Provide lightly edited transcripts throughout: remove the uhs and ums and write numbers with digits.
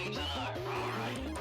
flames are. Alright.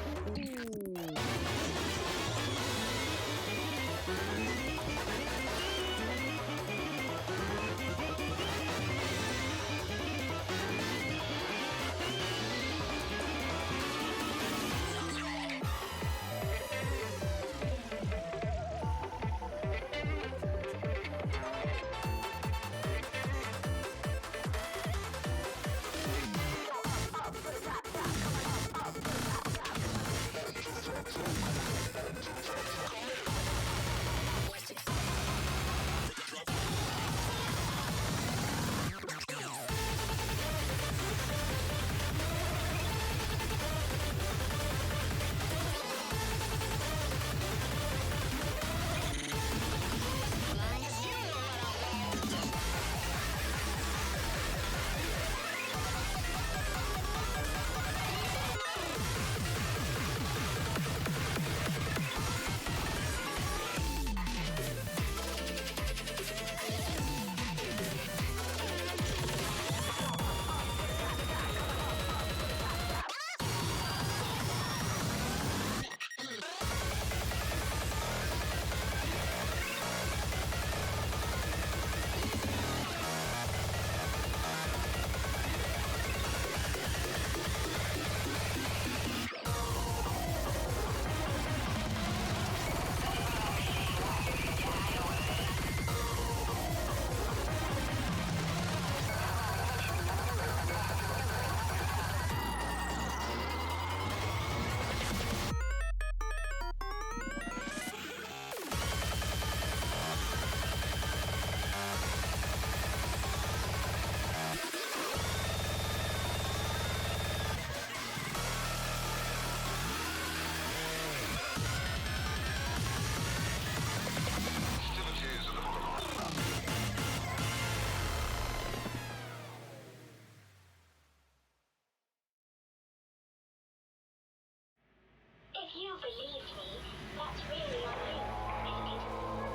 If you believed me, that's really on you, isn't it?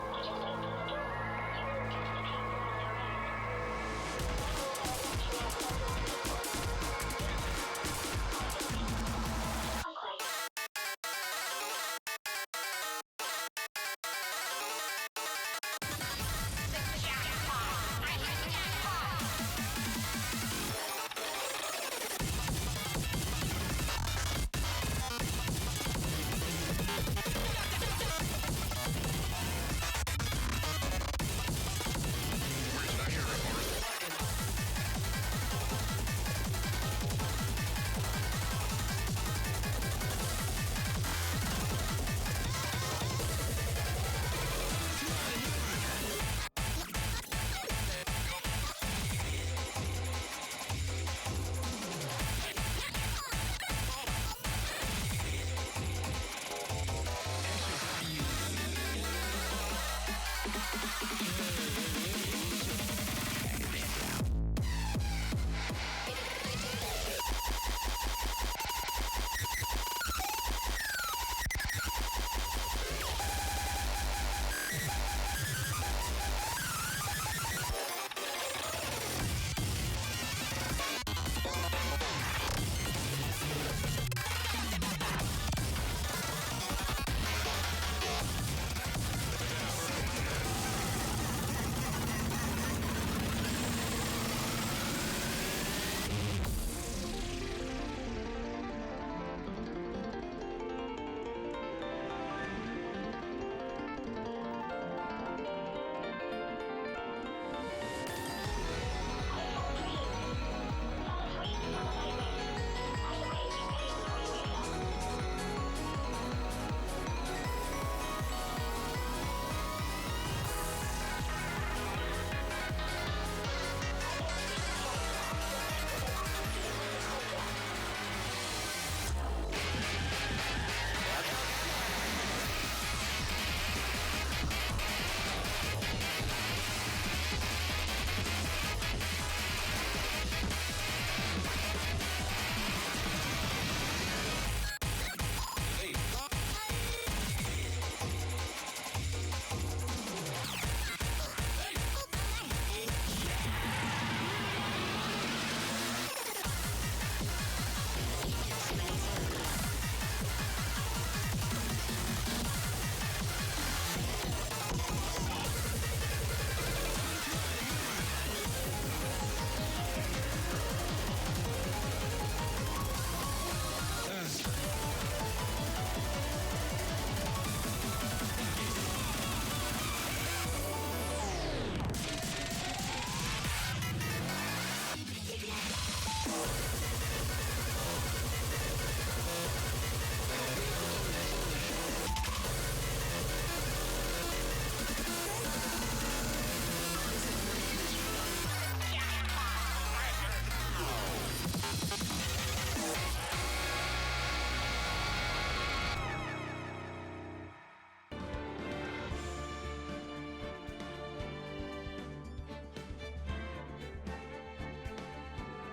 I just opened the door. You walked into the chamber on your own. I'm quite...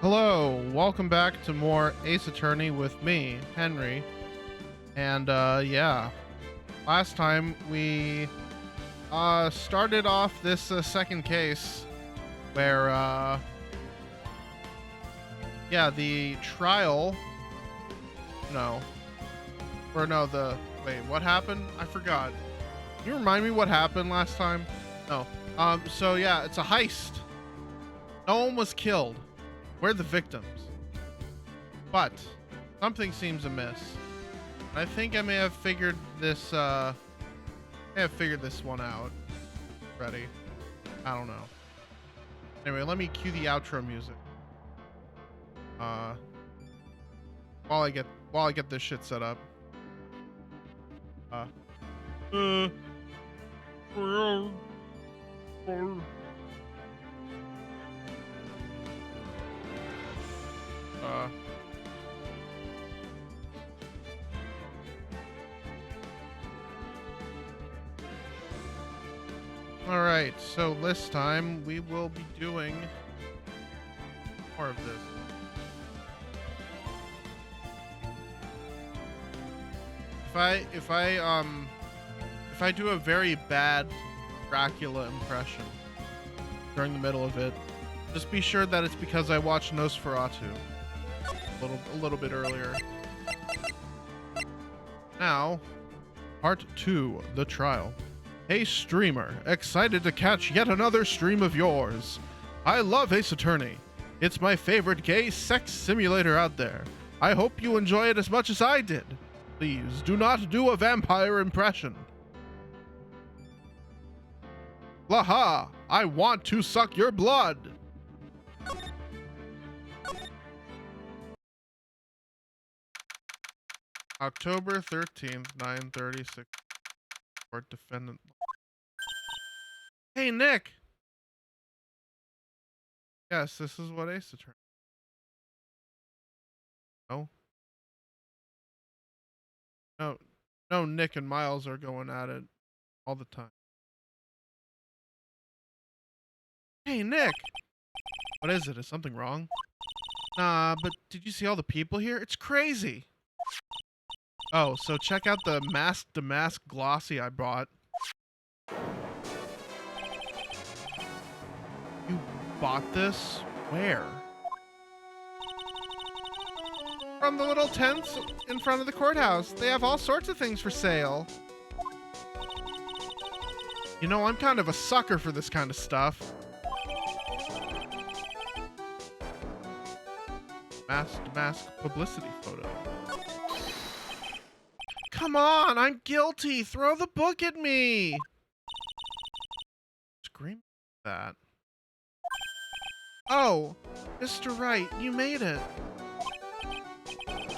Hello, welcome back to more Ace Attorney with me, Henry. And yeah, last time we started off this second case where yeah, the trial, no, or no, the, wait, what happened? I forgot. Can you remind me what happened last time? No. So yeah, it's a heist. No one was killed. We're the victims. But something seems amiss. I think I may have figured this one out already. I don't know. Anyway, let me cue the outro music. While I get this shit set up. Alright, so this time we will be doing more of this. If I do a very bad Dracula impression during the middle of it, just be sure that it's because I watched Nosferatu a little bit earlier. Now, part 2, the trial. Hey streamer, excited to catch yet another stream of yours. I love Ace Attorney. It's my favorite gay sex simulator out there. I hope you enjoy it as much as I did. Please do not do a vampire impression. Laha, I want to suck your blood. October 13th, 9:36. Court defendant. Hey, Nick. Yes, this is what Ace Attorney. No. No, Nick and Miles are going at it all the time. Hey, Nick. What is it? Is something wrong? Nah, but did you see all the people here? It's crazy. Oh, so check out the mask to mask glossy I bought. You bought this? Where? From the little tents in front of the courthouse. They have all sorts of things for sale. You know, I'm kind of a sucker for this kind of stuff. Mask to mask publicity photo. Come on, I'm guilty. Throw the book at me. Scream that. Oh, Mr. Wright, you made it.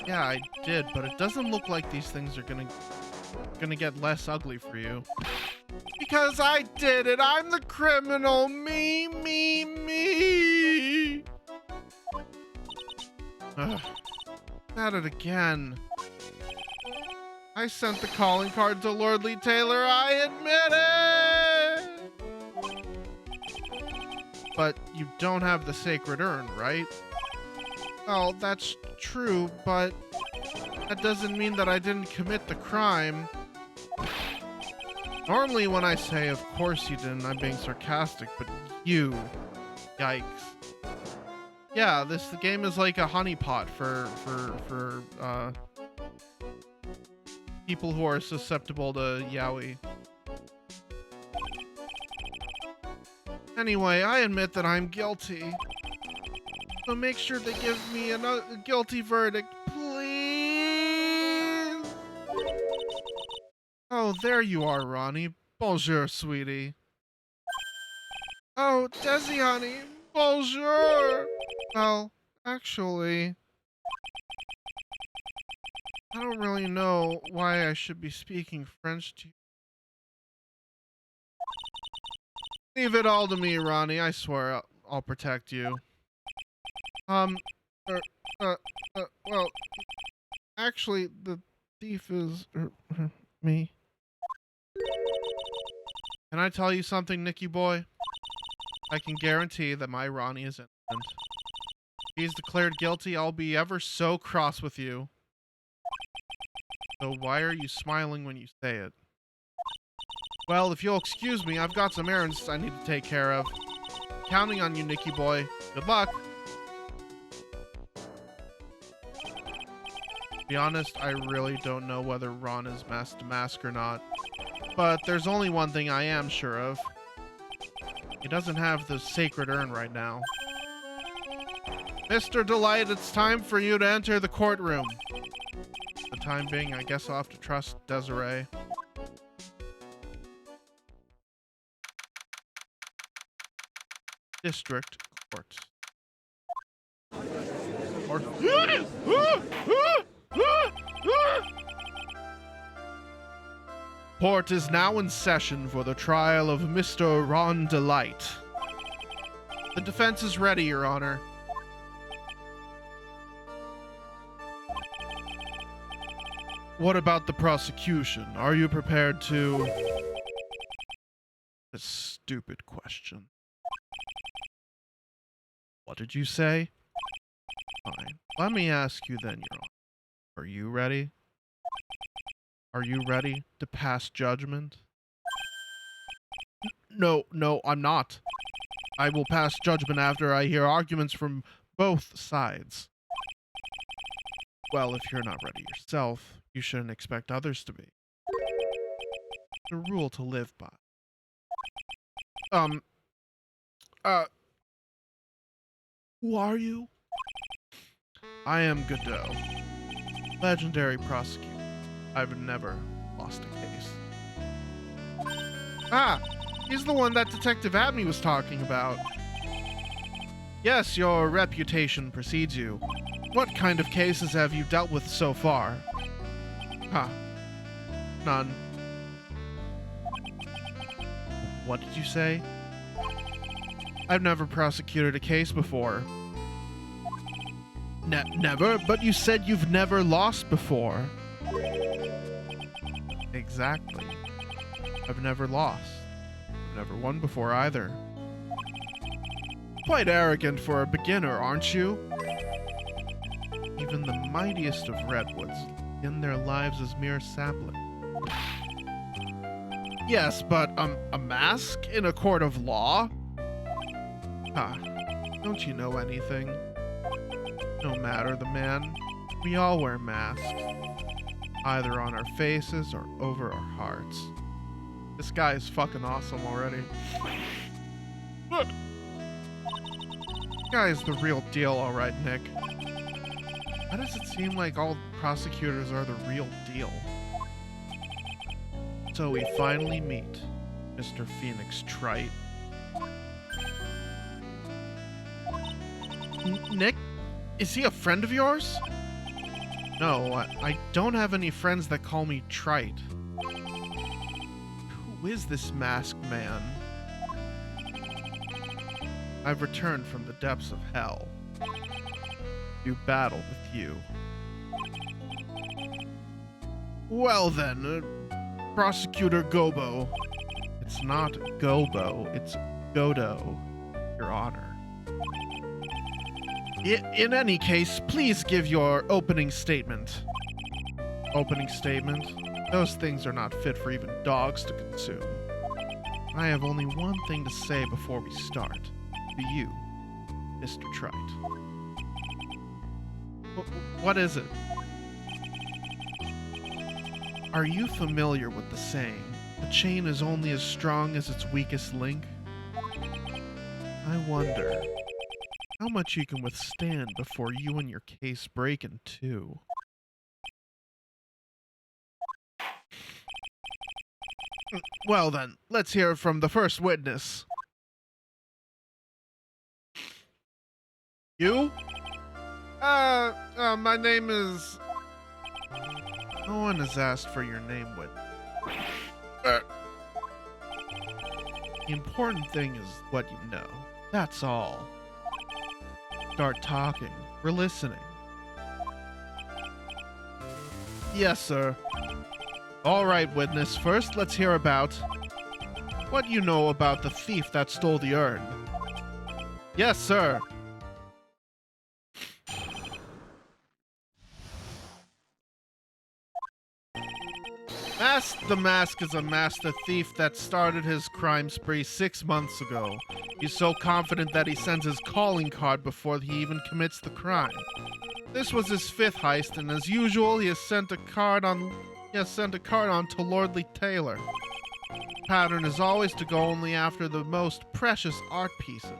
Yeah, I did, but it doesn't look like these things are gonna get less ugly for you. Because I did it. I'm the criminal. Me. Ugh. At it again. I sent the calling card to Lord Lee Taylor. I admit it. But you don't have the sacred urn, right? Well, that's true, but that doesn't mean that I didn't commit the crime. Normally when I say, of course you didn't, I'm being sarcastic, but you. Yikes. Yeah, the game is like a honeypot for people who are susceptible to yaoi. Anyway, I admit that I'm guilty. So make sure they give me a guilty verdict, please. Oh, there you are, Ronnie. Bonjour, sweetie. Oh, Desi, honey. Bonjour. Well, actually, I don't really know why I should be speaking French to you. Leave it all to me, Ronnie. I swear I'll protect you. Well, actually, the thief is me. Can I tell you something, Nicky boy? I can guarantee that my Ronnie is innocent. He's declared guilty. I'll be ever so cross with you. So why are you smiling when you say it? Well, if you'll excuse me, I've got some errands I need to take care of. Counting on you, Nicky boy. Good luck. To be honest, I really don't know whether Ron is mask to mask or not. But there's only one thing I am sure of. He doesn't have the sacred urn right now. Mr. Delight, it's time for you to enter the courtroom. For the time being, I guess I'll have to trust Desiree. District Court. Court is now in session for the trial of Mr. Ron Delight. The defense is ready, Your Honor. What about the prosecution? Are you prepared to... A stupid question. What did you say? Fine. Let me ask you then, Your Honor. Are you ready? Are you ready to pass judgment? No, I'm not. I will pass judgment after I hear arguments from both sides. Well, if you're not ready yourself, you shouldn't expect others to be. It's a rule to live by. Who are you? I am Godot, legendary prosecutor. I've never lost a case. Ah, he's the one that Detective Abney was talking about. Yes, your reputation precedes you. What kind of cases have you dealt with so far? Huh. None. What did you say? I've never prosecuted a case before. Never? But you said you've never lost before. Exactly. I've never lost. I've never won before either. Quite arrogant for a beginner, aren't you? Even the mightiest of redwoods in their lives as mere saplings. Yes, but a mask in a court of law? Huh. Don't you know anything? No matter the man, we all wear masks. Either on our faces or over our hearts. This guy is fucking awesome already. Look! This guy is the real deal, alright, Nick. Why does it seem like all prosecutors are the real deal? So we finally meet Mr. Phoenix Trite. Nick? Is he a friend of yours? No, I don't have any friends that call me Trite. Who is this masked man? I've returned from the depths of hell to battle with you. Well then, Prosecutor Gobo. It's not Gobo, it's Godo, Your Honor. In any case, please give your opening statement. Opening statement? Those things are not fit for even dogs to consume. I have only one thing to say before we start. To you, Mr. Trite. What is it? Are you familiar with the saying, a chain is only as strong as its weakest link? I wonder how much you can withstand before you and your case break in two. Well then, let's hear from the first witness. You? My name is... No one has asked for your name, witness. The important thing is what you know. That's all. Start talking. We're listening. Yes, sir. All right, witness. First, let's hear about what you know about the thief that stole the urn. Yes, sir. Mask the Mask is a master thief that started his crime spree 6 months ago. He's so confident that he sends his calling card before he even commits the crime. This was his 5th heist, and as usual, he has sent a card on to Lordly Taylor. The pattern is always to go only after the most precious art pieces.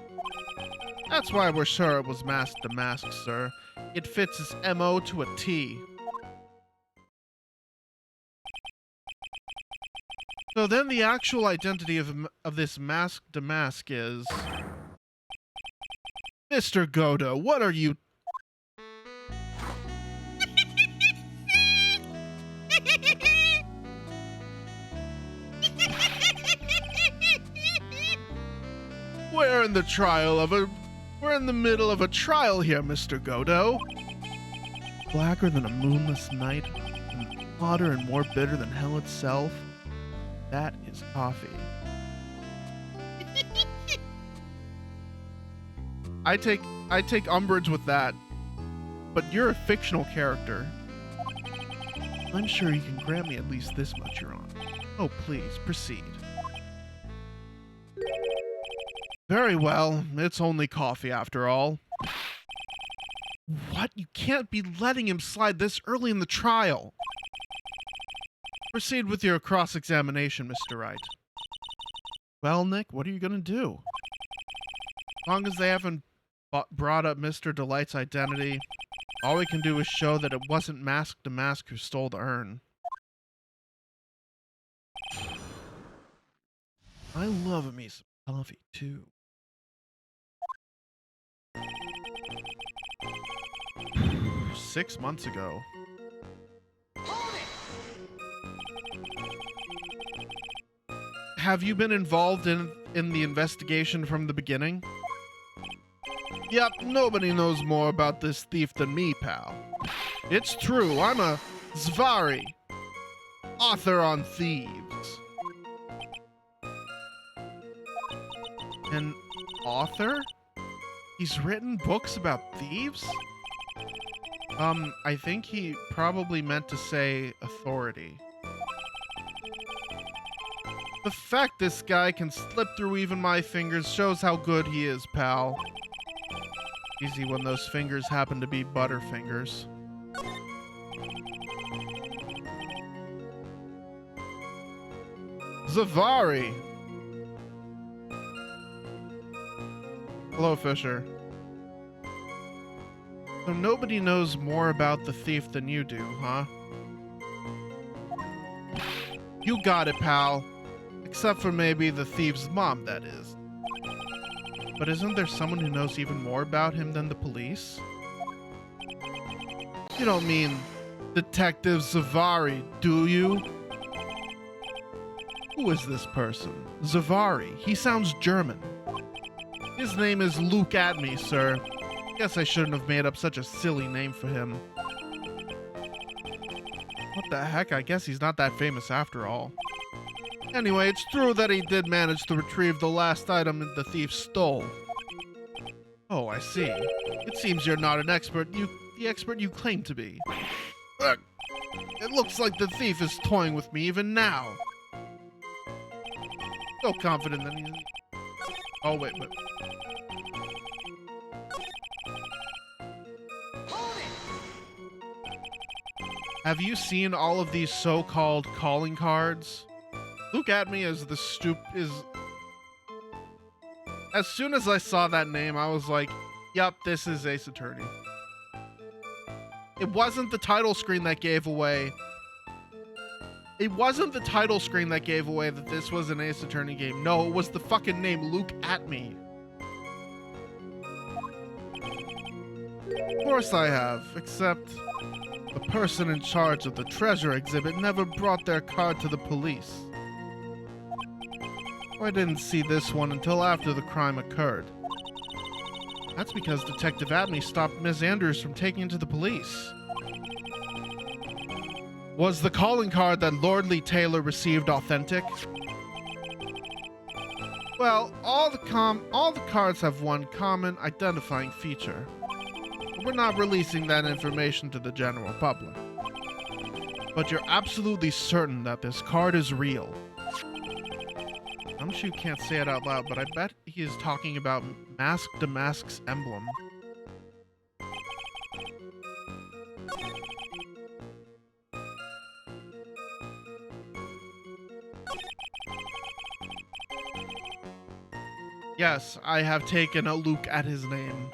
That's why we're sure it was Mask the Mask, sir. It fits his MO to a T. So then the actual identity of this Mask the Mask is... Mr. Godo, what are you... We're in the middle of a trial here, Mr. Godo. Blacker than a moonless night, and hotter and more bitter than hell itself. That is coffee. I take umbrage with that, but you're a fictional character. I'm sure you can grant me at least this much, Your Honor. Oh, please, proceed. Very well, it's only coffee after all. What? You can't be letting him slide this early in the trial. Proceed with your cross-examination, Mr. Wright. Well, Nick, what are you gonna do? As long as they haven't brought up Mr. Delight's identity, all we can do is show that it wasn't Mask the Mask who stole the urn. I love me some coffee, too. Six months ago. Have you been involved in the investigation from the beginning? Yep, nobody knows more about this thief than me, pal. It's true, I'm a Zvarri, author on thieves. An author? He's written books about thieves? I think he probably meant to say authority. The fact this guy can slip through even my fingers shows how good he is, pal. Easy when those fingers happen to be butterfingers. Zvarri! Hello, Fisher. So nobody knows more about the thief than you do, huh? You got it, pal. Except for maybe the thief's mom, that is. But isn't there someone who knows even more about him than the police? You don't mean Detective Zvarri, do you? Who is this person? Zvarri. He sounds German. His name is Look at Me, sir. Guess I shouldn't have made up such a silly name for him. What the heck? I guess he's not that famous after all. Anyway, it's true that he did manage to retrieve the last item the thief stole. Oh, I see. It seems you're not an expert, the expert you claim to be. It looks like the thief is toying with me even now. So confident that he... Oh, wait. Have you seen all of these so-called calling cards? Look at me as the As soon as I saw that name, I was like, yep, this is Ace Attorney. It wasn't the title screen that gave away. It wasn't the title screen that gave away that this was an Ace Attorney game. No, it was the fucking name, Look at Me. Of course I have, except the person in charge of the treasure exhibit never brought their card to the police. I didn't see this one until after the crime occurred. That's because Detective Abney stopped Ms. Andrews from taking it to the police. Was the calling card that Lordly Taylor received authentic? Well, all the cards have one common identifying feature. We're not releasing that information to the general public. but you're absolutely certain that this card is real. I'm sure you can't say it out loud, but I bet he is talking about Mask to Mask's emblem. Yes, I have taken a look at his name.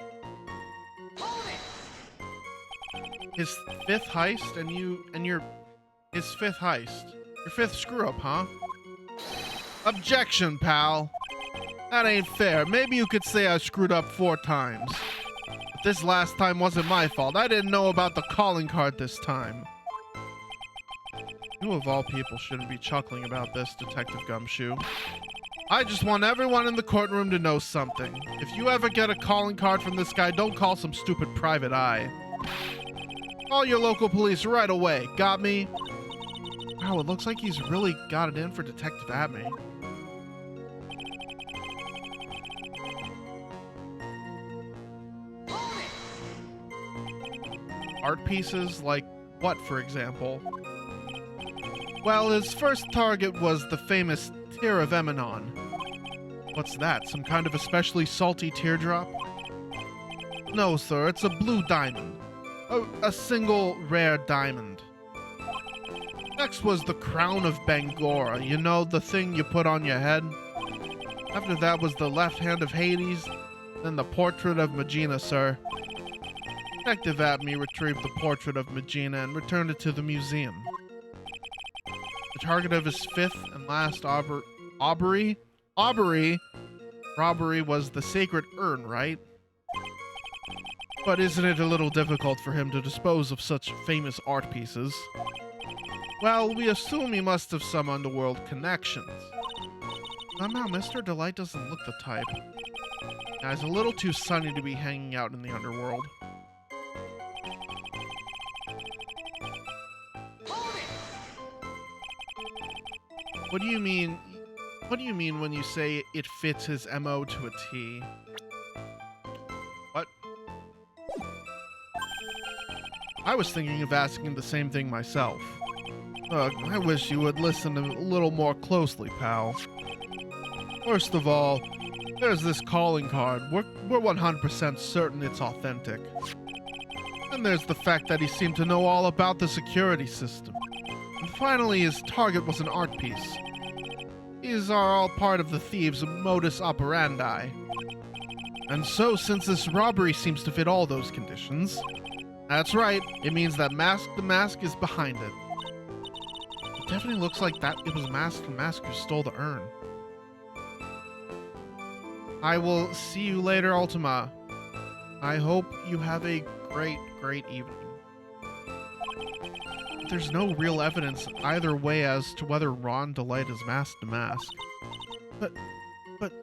His fifth heist, his fifth heist. Your fifth screw up, huh? Objection, pal. That ain't fair. Maybe you could say I screwed up 4 times. But this last time wasn't my fault. I didn't know about the calling card this time. You of all people shouldn't be chuckling about this, Detective Gumshoe. I just want everyone in the courtroom to know something. If you ever get a calling card from this guy, don't call some stupid private eye. Call your local police right away. Got me? Wow, it looks like he's really got it in for Detective Atme. Art pieces? Like what, for example? Well, his first target was the famous Tear of Emanon. What's that? Some kind of especially salty teardrop? No, sir, it's a blue diamond. A single rare diamond. Next was the Crown of Bangora. You know, the thing you put on your head? After that was the Left Hand of Hades, then the Portrait of Magina, sir. Detective Atme retrieved the portrait of Magina and returned it to the museum. The target of his 5th and last robbery was the sacred urn, right? But isn't it a little difficult for him to dispose of such famous art pieces? Well, we assume he must have some underworld connections. Somehow Mr. Delight doesn't look the type. Now, he's a little too sunny to be hanging out in the underworld. What do you mean? What do you mean when you say it fits his MO to a T? What? I was thinking of asking the same thing myself. I wish you would listen a little more closely, pal. First of all, there's this calling card. We're 100% certain it's authentic. And there's the fact that he seemed to know all about the security system. And finally, his target was an art piece. These are all part of the thieves' modus operandi. And so, since this robbery seems to fit all those conditions, that's right, it means that Mask the Mask is behind it. It definitely looks like that it was Mask the Mask who stole the urn. I will see you later, Ultima. I hope you have a great evening. There's no real evidence either way as to whether Ron Delight is Mask to Mask. But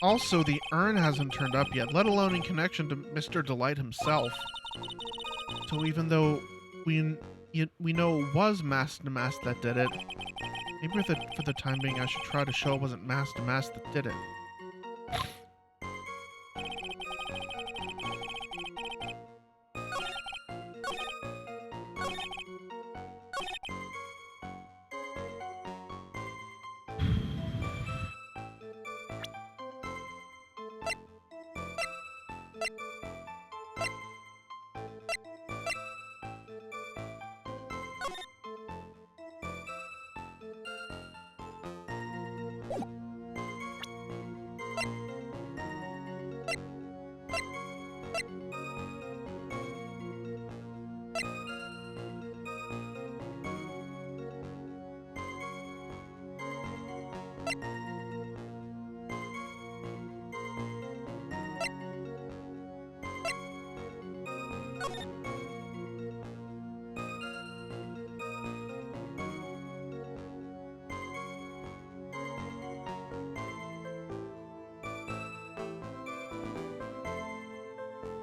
also the urn hasn't turned up yet, let alone in connection to Mr. Delight himself. So even though we know it was Mask to Mask that did it, maybe for the time being I should try to show it wasn't Mask to Mask that did it.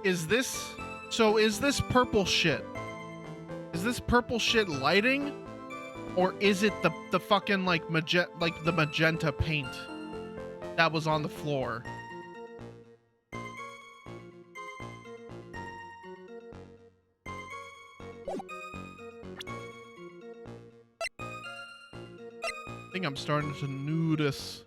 Is this purple shit? Is this purple shit lighting? Or is it the fucking like the magenta paint that was on the floor? I think I'm starting to notice.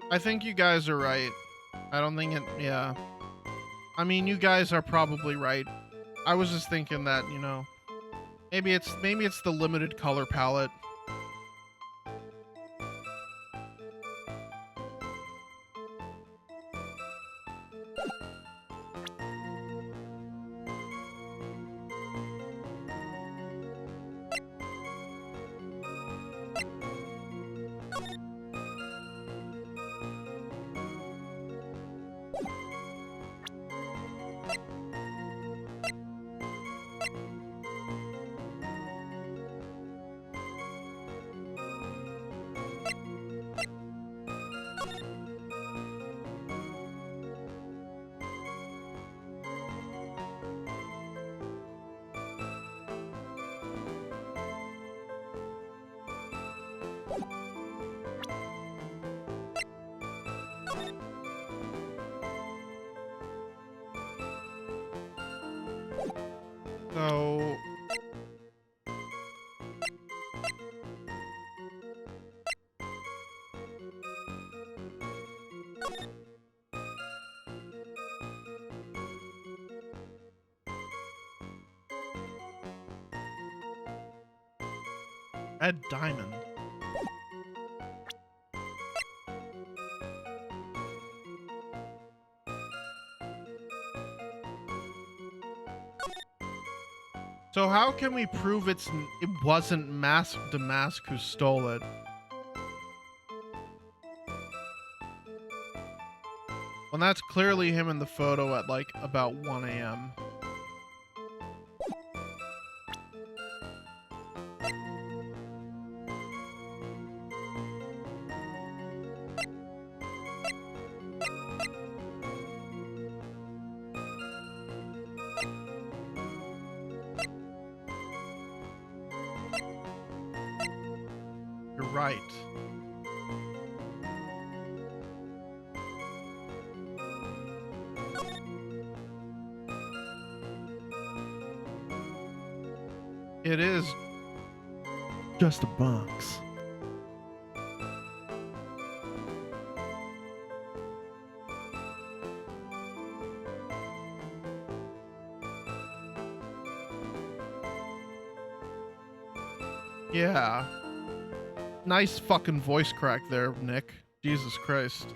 I think you guys are right. I don't think it, yeah. I mean, you guys are probably right. I was just thinking that, you know, maybe it's the limited color palette. So Red Diamond. So how can we prove it wasn't Mask Damask who stole it? Well, that's clearly him in the photo at like about 1 a.m. You're right. It is just a box. Yeah. Nice fucking voice crack there, Nick. Jesus Christ.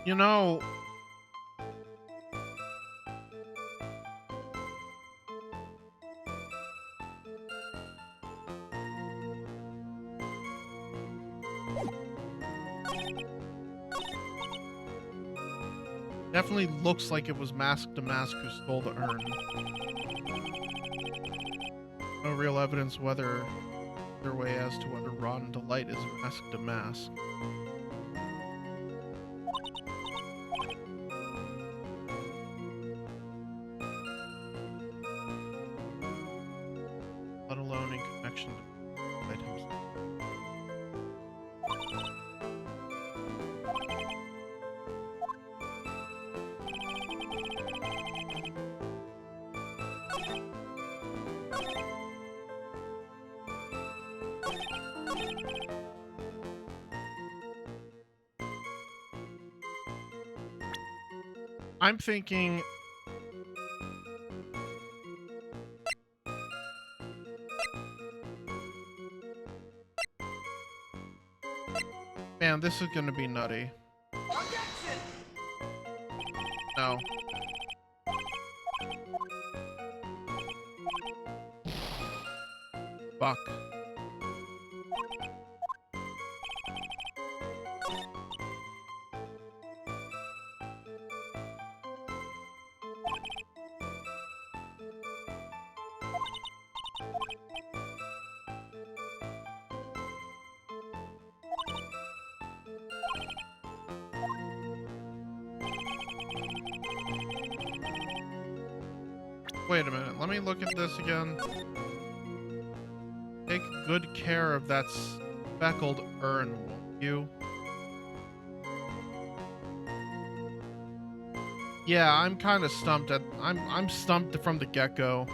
You know, definitely looks like it was Mask Damask who stole the urn. No real evidence whether their way as to whether Rotten Delight is Mask Damask. Let alone in connection to Delight himself. I'm thinking man, this is gonna be nutty. No. Fuck. Wait a minute, let me look at this again. Take good care of that speckled urn, won't you? Yeah, I'm kind of stumped at I'm stumped from the get-go.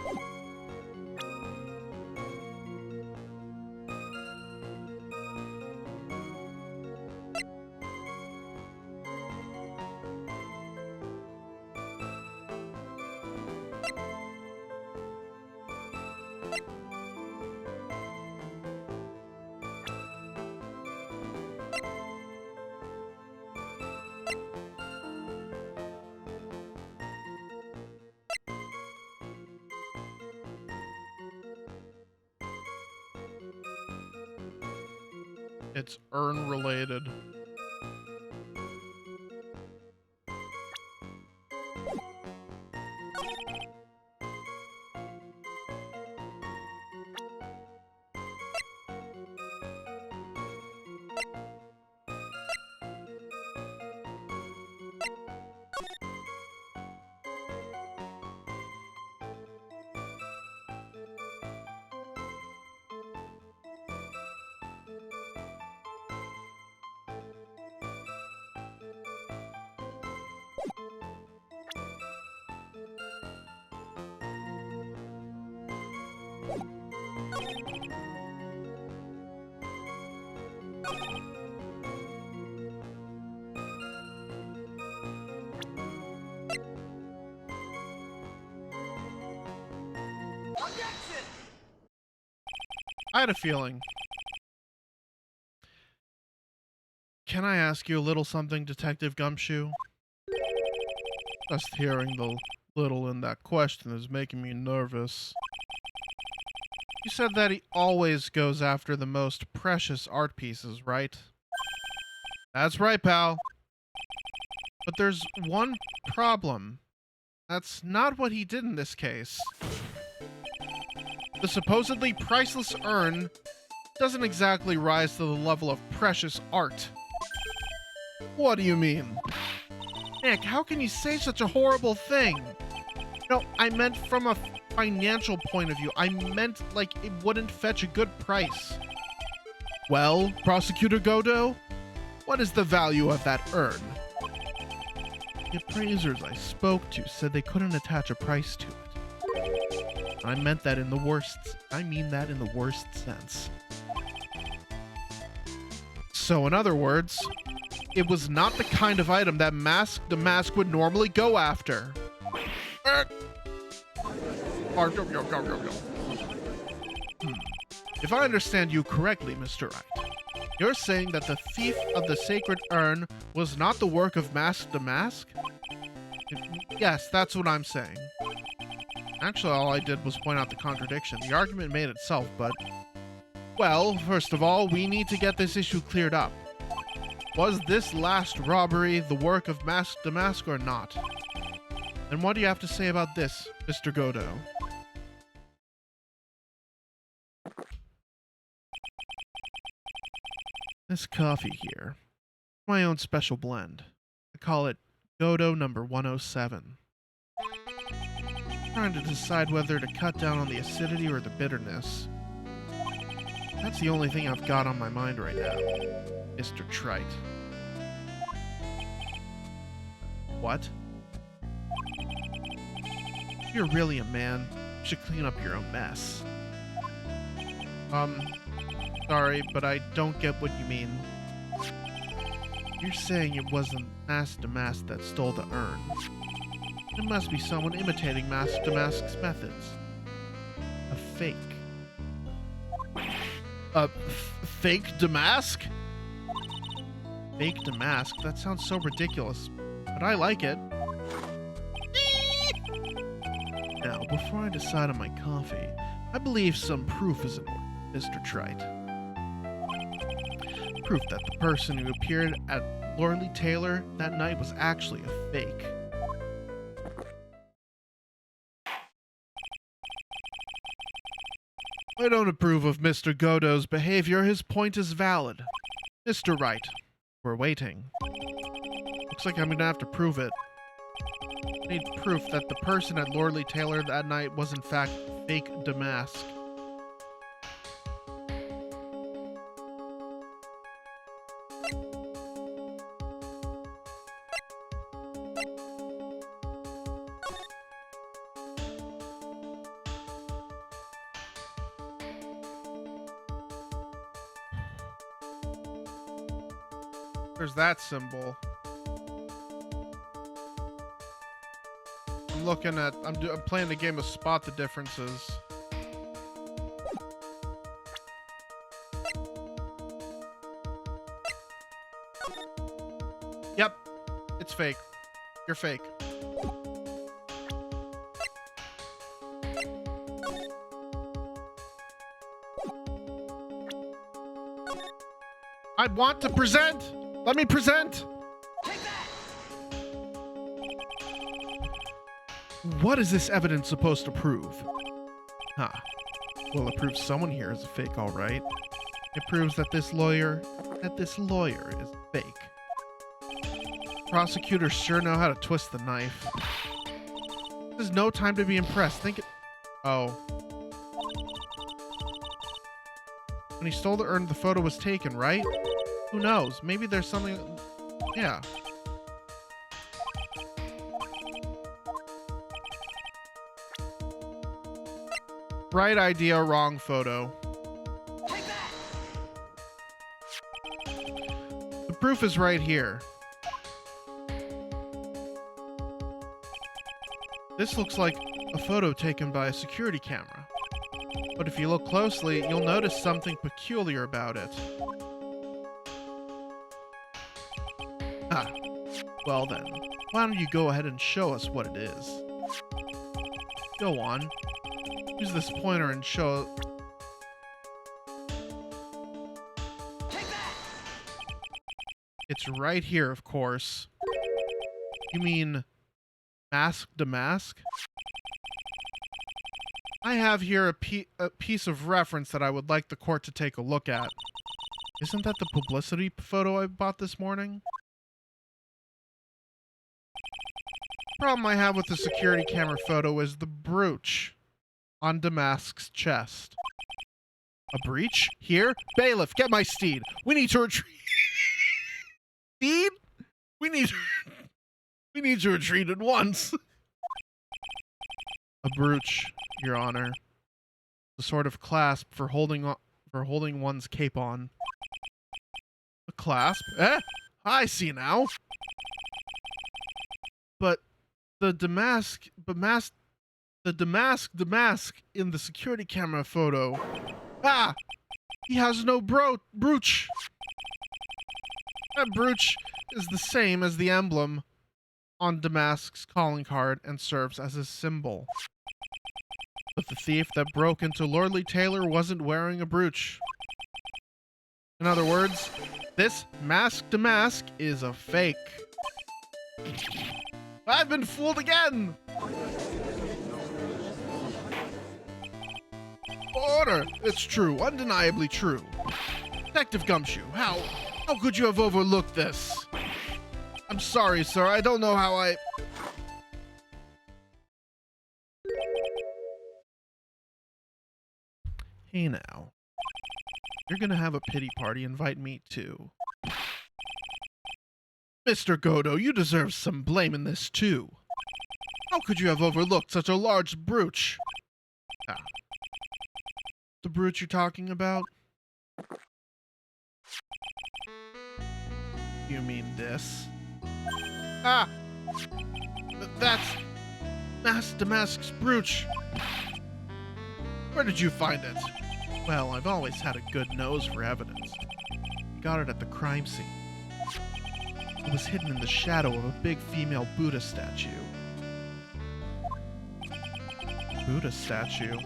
It's urn related. I had a feeling. Can I ask you a little something, Detective Gumshoe? Just hearing the little in that question is making me nervous. You said that he always goes after the most precious art pieces, right? That's right, pal. But there's one problem. That's not what he did in this case. The supposedly priceless urn doesn't exactly rise to the level of precious art. What do you mean? Nick, how can you say such a horrible thing? No, I meant from a financial point of view. I meant like it wouldn't fetch a good price. Well, Prosecutor Godo, what is the value of that urn? The appraisers I spoke to said they couldn't attach a price to it. I mean that in the worst sense. So in other words, it was not the kind of item that the mask would normally go after. If I understand you correctly, Mr. Wright, you're saying that the thief of the sacred urn was not the work of Mask the Mask? Yes, that's what I'm saying. Actually, all I did was point out the contradiction. The argument made itself, but... Well, first of all, we need to get this issue cleared up. Was this last robbery the work of Mask the Mask or not? And what do you have to say about this, Mr. Godo? This coffee here, my own special blend. I call it Godo number 107. Trying to decide whether to cut down on the acidity or the bitterness. That's the only thing I've got on my mind right now, Mr. Trite. What? If you're really a man, you should clean up your own mess. Sorry, but I don't get what you mean. You're saying it wasn't Mask the Mask that stole the urn. It must be someone imitating Mask the Mask's methods. A fake. Fake Damask? Fake Damask? That sounds so ridiculous, but I like it. Now, before I decide on my coffee, I believe some proof is in order. Mr. Trite. Proof that the person who appeared at Lordly Taylor that night was actually a fake. I don't approve of Mr. Godot's behavior. His point is valid. Mr. Wright, we're waiting. Looks like I'm gonna have to prove it. I need proof that the person at Lordly Taylor that night was in fact fake Damask. There's that symbol. I'm looking at. I'm playing the game of spot the differences. Yep, it's fake. You're fake. I want to present. Let me present! What is this evidence supposed to prove? Huh. Well, it proves someone here is a fake, all right. It proves that this lawyer is fake. Prosecutors sure know how to twist the knife. There's no time to be impressed. Oh. When he stole the urn, the photo was taken, right? Who knows? Maybe there's something... Yeah. Right idea, wrong photo. The proof is right here. This looks like a photo taken by a security camera. But if you look closely, you'll notice something peculiar about it. Ah, well then, why don't you go ahead and show us what it is? Go on. Use this pointer and show... It's right here, of course. You mean... Mask Damask? I have here a piece of reference that I would like the court to take a look at. Isn't that the publicity photo I bought this morning? Problem I have with the security camera photo is the brooch on Damask's chest. A breach? Here? Bailiff, get my steed. We need to retreat. Steed? We need to retreat at once. A brooch, Your Honor. The sort of clasp for holding one's cape on. A clasp? Eh? I see now. But the Damask in the security camera photo. Ah! He has no brooch. That brooch is the same as the emblem on Damask's calling card and serves as a symbol. But the thief that broke into Lordly Taylor wasn't wearing a brooch. In other words, this Mask Damask is a fake. I've been fooled again! Order! It's true, undeniably true. Detective Gumshoe, how could you have overlooked this? I'm sorry, sir, I don't know how I... Hey now. You're gonna have a pity party, invite me too. Mr. Godot, you deserve some blame in this too. How could you have overlooked such a large brooch? Ah. The brooch you're talking about? You mean this? Ah! That's Mask Damask's brooch. Where did you find it? Well, I've always had a good nose for evidence. I got it at the crime scene. It was hidden in the shadow of a big female Buddha statue. Buddha statue?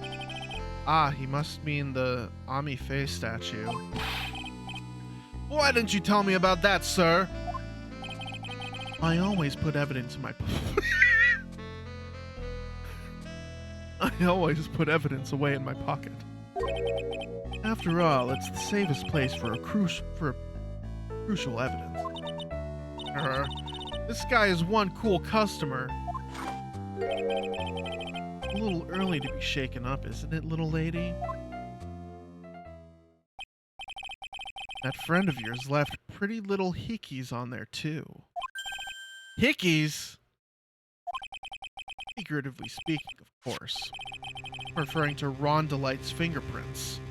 Ah, he must mean the Ami Faye statue. Why didn't you tell me about that, sir? I always put evidence in my... I always put evidence away in my pocket. After all, it's the safest place for crucial evidence. This guy is one cool customer. A little early to be shaken up, isn't it, little lady? That friend of yours left pretty little hickeys on there, too. Hickeys? Figuratively speaking, of course. Referring to Ron Delight's fingerprints.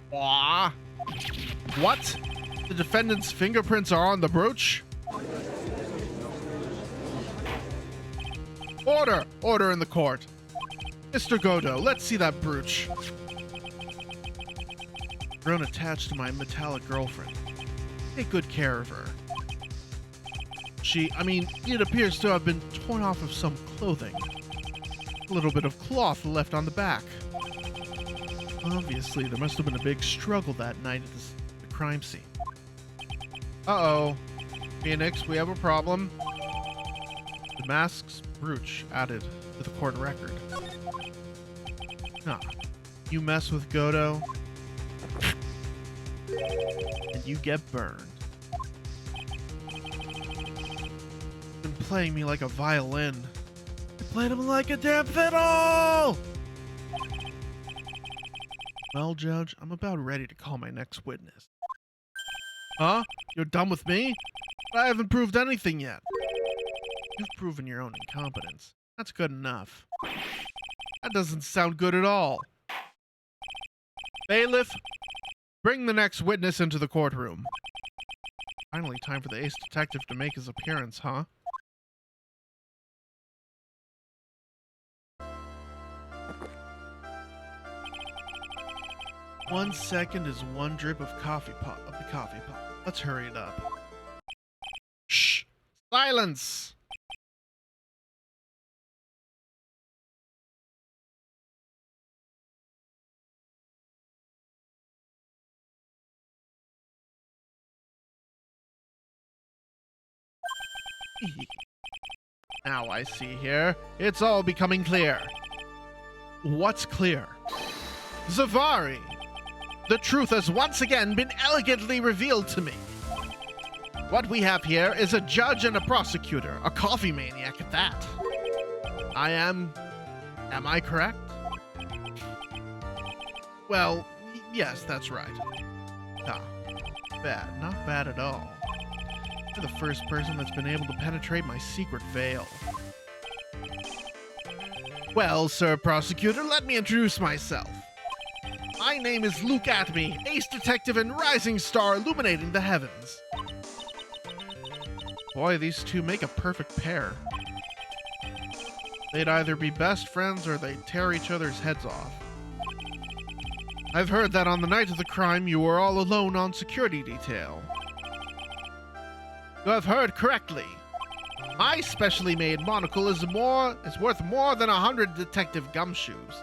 What? The defendant's fingerprints are on the brooch? Order in the court. Mr. Godot, let's see that brooch. Grown attached to my metallic girlfriend. Take good care of her. It appears to have been torn off of some clothing. A little bit of cloth left on the back. Obviously, there must have been a big struggle that night at the crime scene. Uh-oh. Phoenix, we have a problem. The mask's brooch added to the court record. Nah. You mess with Godot, and you get burned. Been playing me like a violin. You played him like a damn fiddle! Well, Judge, I'm about ready to call my next witness. Huh? You're done with me? I haven't proved anything yet. You've proven your own incompetence. That's good enough. That doesn't sound good at all. Bailiff, bring the next witness into the courtroom. Finally, time for the ace detective to make his appearance, huh? One second is one drip of the coffee pot. Let's hurry it up. Shh! Silence! Now I see here. It's all becoming clear. What's clear? Zvarri! The truth has once again been elegantly revealed to me. What we have here is a judge and a prosecutor, a coffee maniac at that. Am I correct? Well, yes, that's right. Ah, bad, not bad at all. You're the first person that's been able to penetrate my secret veil. Well, Sir Prosecutor, let me introduce myself. My name is Luke Atme, ace detective and rising star illuminating the heavens. Boy, these two make a perfect pair. They'd either be best friends or they'd tear each other's heads off. I've heard that on the night of the crime you were all alone on security detail. You have heard correctly. My specially made monocle is worth more than 100 Detective Gumshoes.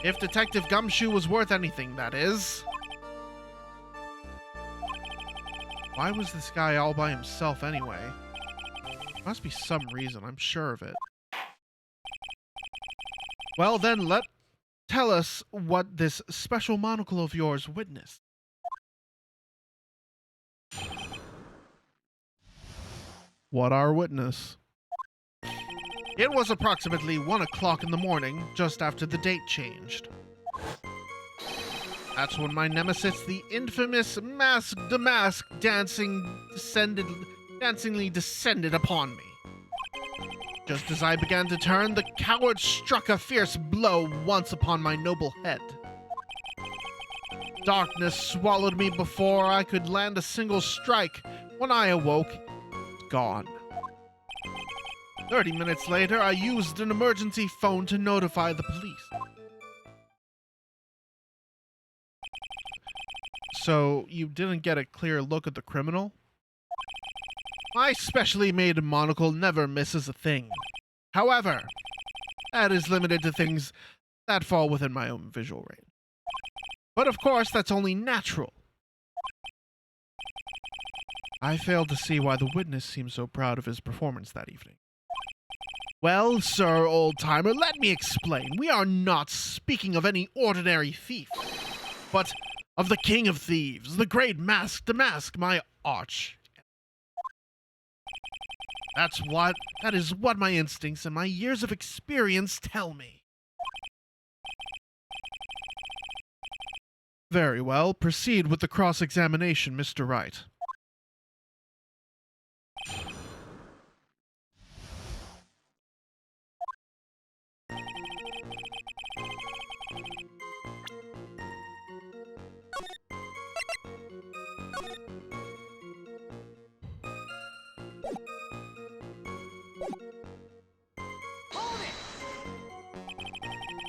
If Detective Gumshoe was worth anything, that is. Why was this guy all by himself anyway? Must be some reason, I'm sure of it. Well then, tell us what this special monocle of yours witnessed. What our witness? It was approximately 1 o'clock in the morning, just after the date changed. That's when my nemesis, the infamous Masked Mask, dancingly descended upon me. Just as I began to turn, the coward struck a fierce blow once upon my noble head. Darkness swallowed me before I could land a single strike. When I awoke, gone. 30 minutes later, I used an emergency phone to notify the police. So, you didn't get a clear look at the criminal? My specially made monocle never misses a thing. However, that is limited to things that fall within my own visual range. But of course, that's only natural. I failed to see why the witness seemed so proud of his performance that evening. Well, sir, old-timer, let me explain. We are not speaking of any ordinary thief, but of the king of thieves, the great masked mask, my arch. That is what my instincts and my years of experience tell me. Very well, proceed with the cross-examination, Mr. Wright.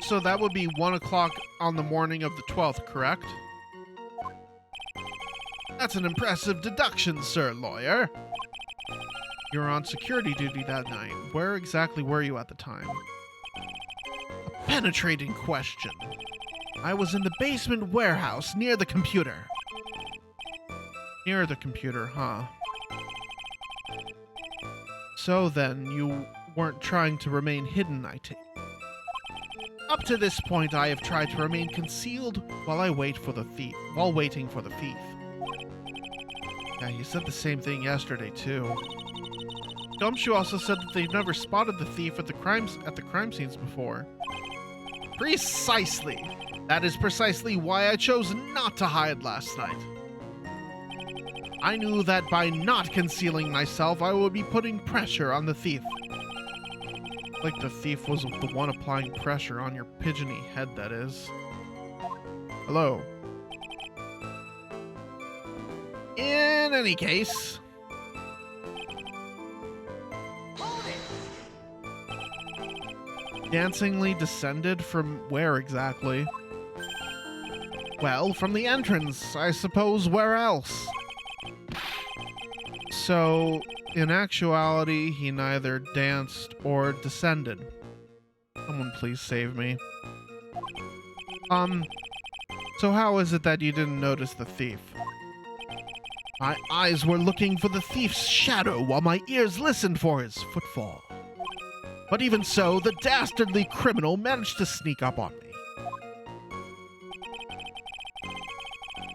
So that would be 1 o'clock on the morning of the 12th, correct? That's an impressive deduction, sir, lawyer. You were on security duty that night. Where exactly were you at the time? A penetrating question. I was in the basement warehouse near the computer. Near the computer, huh? So then, you weren't trying to remain hidden, I take. Up to this point, I have tried to remain concealed while waiting for the thief. Yeah, you said the same thing yesterday, too. Gumshoe also said that they've never spotted the thief at the crime scenes before. Precisely! That is precisely why I chose not to hide last night. I knew that by not concealing myself, I would be putting pressure on the thief. Like the thief was the one applying pressure on your pigeony head, that is. Hello. In any case... Dancingly descended from where exactly? Well, from the entrance, I suppose. Where else? So, in actuality, he neither danced or descended. Someone please save me. So how is it that you didn't notice the thief? My eyes were looking for the thief's shadow while my ears listened for his footfall. But even so, the dastardly criminal managed to sneak up on me.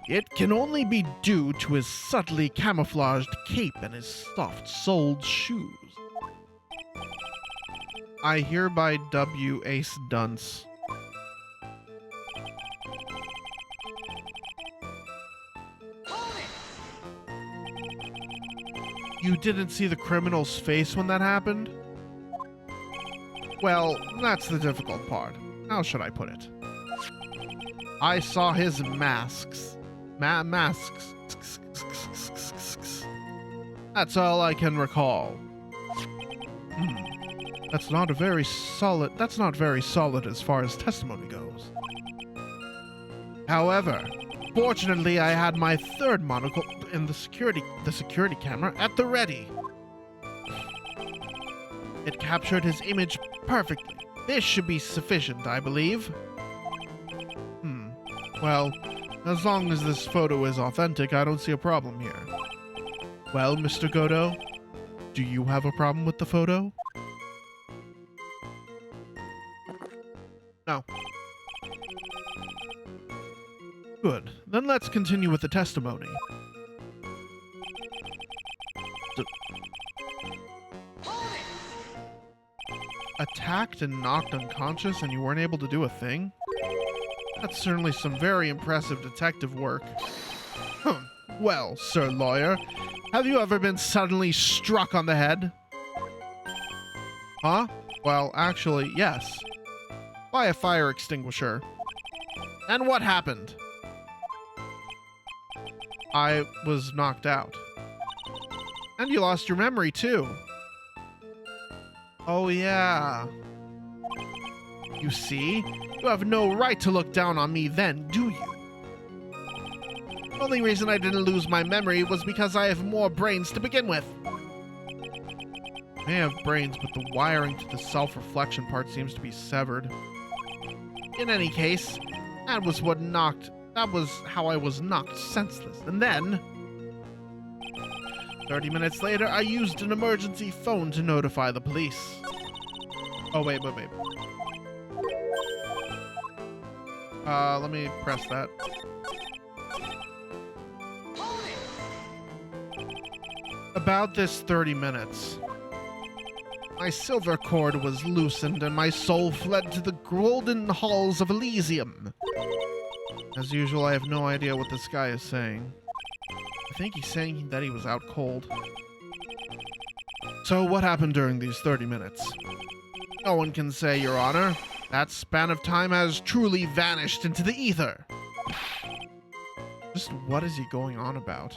It can only be due to his subtly camouflaged cape and his soft-soled shoes. I hereby dub you Ace Dunce. You didn't see the criminal's face when that happened? Well, that's the difficult part. How should I put it? I saw his masks. Masks. That's all I can recall. That's not very solid as far as testimony goes. However, fortunately I had my third monocle in the security camera at the ready. It captured his image perfectly. This should be sufficient, I believe. Well, as long as this photo is authentic, I don't see a problem here. Well, Mr. Godot, do you have a problem with the photo? No. Good. Then let's continue with the testimony. Attacked and knocked unconscious and you weren't able to do a thing? That's certainly some very impressive detective work. Well, sir lawyer, have you ever been suddenly struck on the head? Huh? Well, actually, yes. By a fire extinguisher. And what happened? I was knocked out. And you lost your memory, too. Oh, yeah. You see? You have no right to look down on me then, do you? The only reason I didn't lose my memory was because I have more brains to begin with. I have brains, but the wiring to the self-reflection part seems to be severed. In any case, that was how I was knocked senseless. And then 30 minutes later, I used an emergency phone to notify the police. Oh, wait. Let me press that. About this 30 minutes, my silver cord was loosened and my soul fled to the golden halls of Elysium. As usual, I have no idea what this guy is saying. I think he's saying that he was out cold. So what happened during these 30 minutes? No one can say, Your Honor. That span of time has truly vanished into the ether. Just what is he going on about?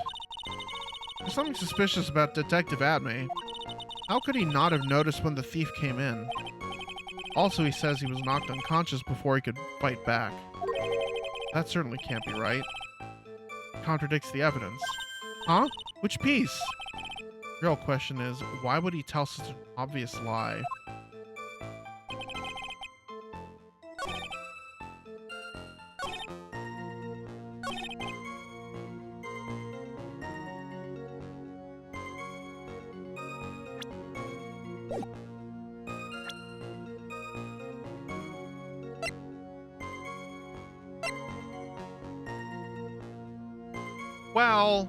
There's something suspicious about Detective Adme. How could he not have noticed when the thief came in? Also, he says he was knocked unconscious before he could fight back. That certainly can't be right. It contradicts the evidence. Huh? Which piece? The real question is, why would he tell such an obvious lie? Well,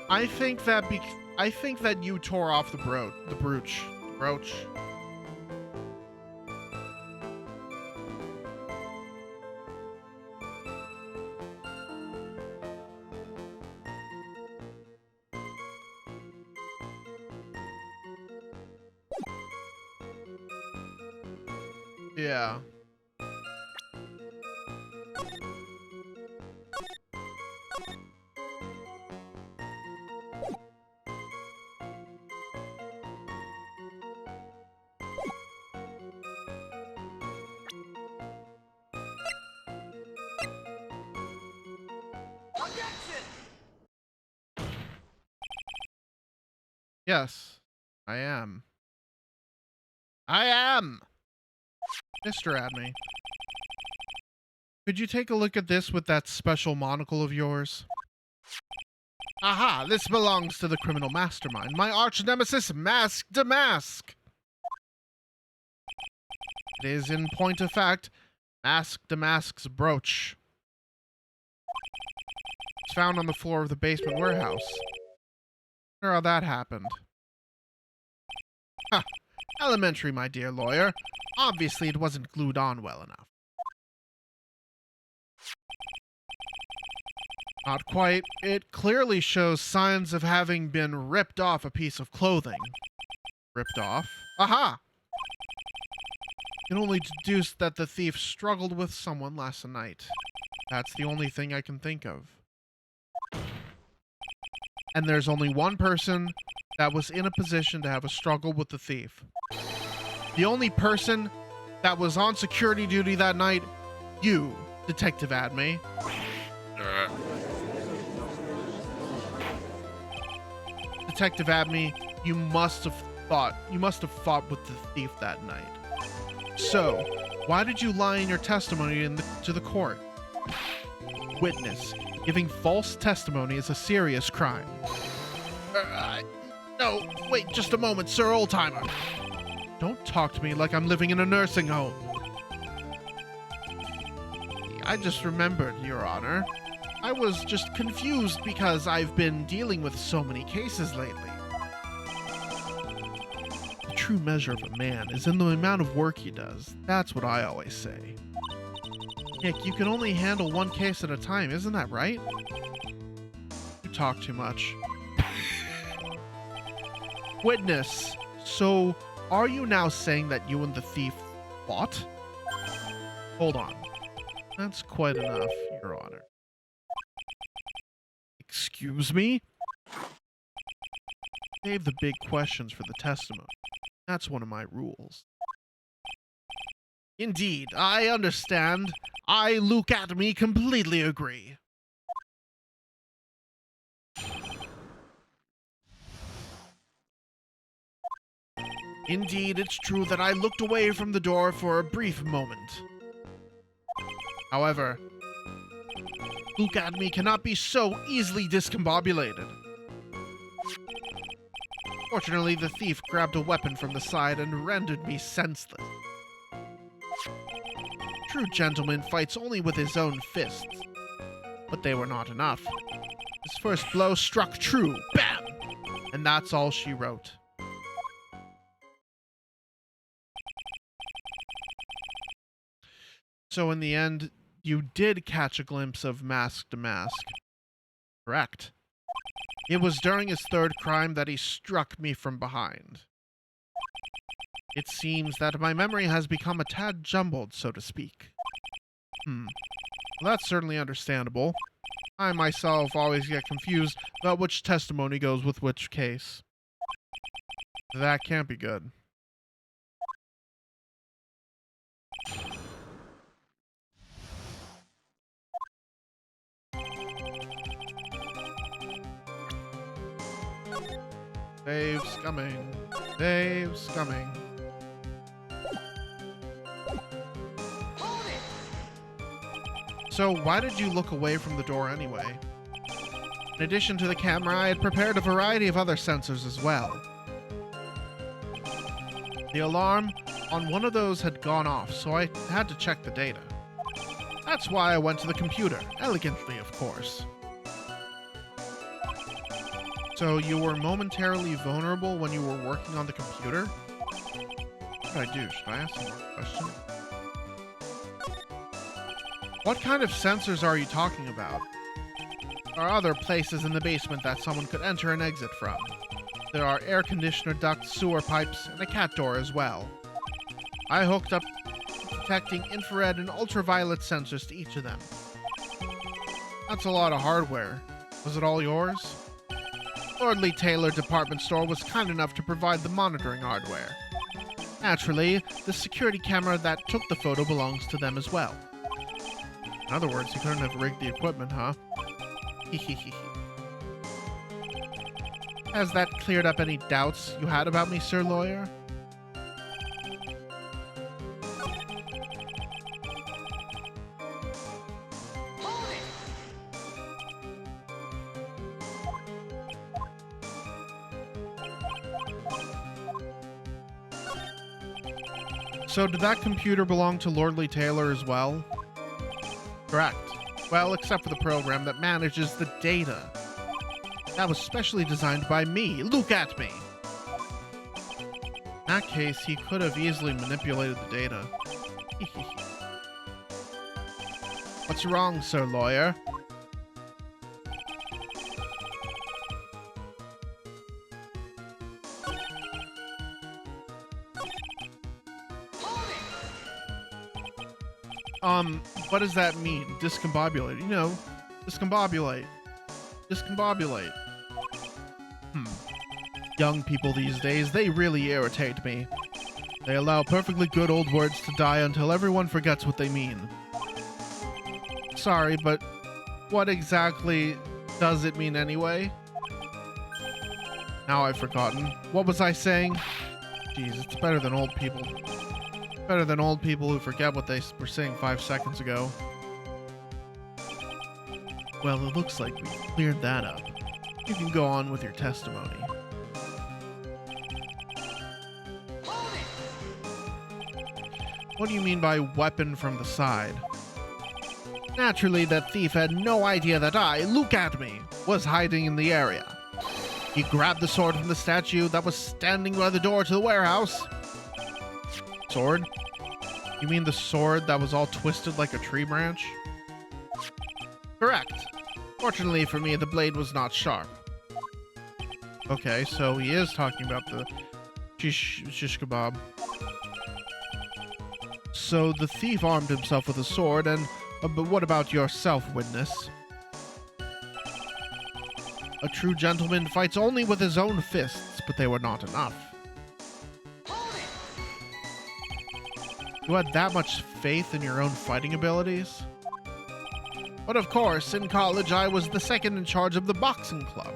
I think that you tore off the brooch. Yeah. Yes, I am. Mr. Adme. Could you take a look at this with that special monocle of yours? Aha, this belongs to the criminal mastermind, my arch nemesis, Mask Damask. It is, in point of fact, Mask Damask's brooch. It's found on the floor of the basement warehouse. I wonder how that happened. Ha! Elementary, my dear lawyer. Obviously, it wasn't glued on well enough. Not quite. It clearly shows signs of having been ripped off a piece of clothing. Ripped off? Aha! I can only deduce that the thief struggled with someone last night. That's the only thing I can think of. And there's only one person that was in a position to have a struggle with the thief. The only person that was on security duty that night, you, Detective Adme. Detective Adme, you must have fought with the thief that night. So, why did you lie in your testimony to the court? Witness, giving false testimony is a serious crime. No, wait just a moment, sir, old-timer. Don't talk to me like I'm living in a nursing home. I just remembered, Your Honor. I was just confused because I've been dealing with so many cases lately. The true measure of a man is in the amount of work he does. That's what I always say. Nick, you can only handle one case at a time, isn't that right? You talk too much. Witness, so are you now saying that you and the thief fought? Hold on. That's quite enough, Your Honor. Excuse me? Save the big questions for the testimony. That's one of my rules. Indeed, I understand. I, Luke Atomy, completely agree. Indeed, it's true that I looked away from the door for a brief moment. However, Luke Atomy cannot be so easily discombobulated. Fortunately, the thief grabbed a weapon from the side and rendered me senseless. True gentleman fights only with his own fists. But they were not enough. His first blow struck true. Bam! And that's all she wrote. So in the end, you did catch a glimpse of Mask to Mask. Correct. It was during his third crime that he struck me from behind. It seems that my memory has become a tad jumbled, so to speak. Well, that's certainly understandable. I myself always get confused about which testimony goes with which case. That can't be good. Dave's coming. Dave's coming. So why did you look away from the door anyway? In addition to the camera, I had prepared a variety of other sensors as well. The alarm on one of those had gone off, so I had to check the data. That's why I went to the computer, elegantly of course. So you were momentarily vulnerable when you were working on the computer? What should I do? Should I ask some more questions? What kind of sensors are you talking about? There are other places in the basement that someone could enter and exit from. There are air conditioner ducts, sewer pipes, and a cat door as well. I hooked up detecting infrared and ultraviolet sensors to each of them. That's a lot of hardware. Was it all yours? Lordly Taylor Department Store was kind enough to provide the monitoring hardware. Naturally, the security camera that took the photo belongs to them as well. In other words, you couldn't have rigged the equipment, huh? Has that cleared up any doubts you had about me, Sir Lawyer? So did that computer belong to Lordly Taylor as well? Correct. Well, except for the program that manages the data. That was specially designed by me. Look at me! In that case, he could have easily manipulated the data. What's wrong, Sir Lawyer? What does that mean? Discombobulate. You know, discombobulate. Discombobulate. Young people these days, they really irritate me. They allow perfectly good old words to die until everyone forgets what they mean. Sorry, but what exactly does it mean anyway? Now I've forgotten. What was I saying? Jeez, it's better than old people. Better than old people who forget what they were saying 5 seconds ago. Well, it looks like we cleared that up. You can go on with your testimony. What do you mean by weapon from the side? Naturally, that thief had no idea that I, look at me, was hiding in the area. He grabbed the sword from the statue that was standing by the door to the warehouse. Sword? You mean the sword that was all twisted like a tree branch? Correct. Fortunately for me, the blade was not sharp. Okay, so he is talking about the shish kebab. So the thief armed himself with a sword, and but what about yourself, witness? A true gentleman fights only with his own fists, but they were not enough. You had that much faith in your own fighting abilities? But of course, in college I was the second in charge of the boxing club.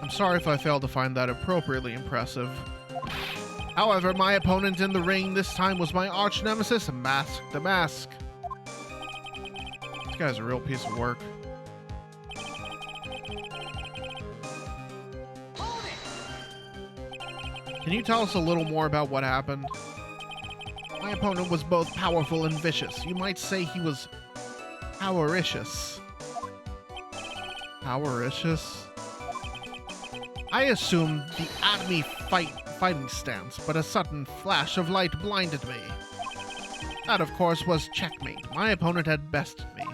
I'm sorry if I failed to find that appropriately impressive. However, my opponent in the ring this time was my arch nemesis, Mask the Mask. This guy's a real piece of work. Can you tell us a little more about what happened? My opponent was both powerful and vicious. You might say he was powericious. Powericious? I assumed the at-me fighting stance, but a sudden flash of light blinded me. That, of course, was checkmate. My opponent had bested me.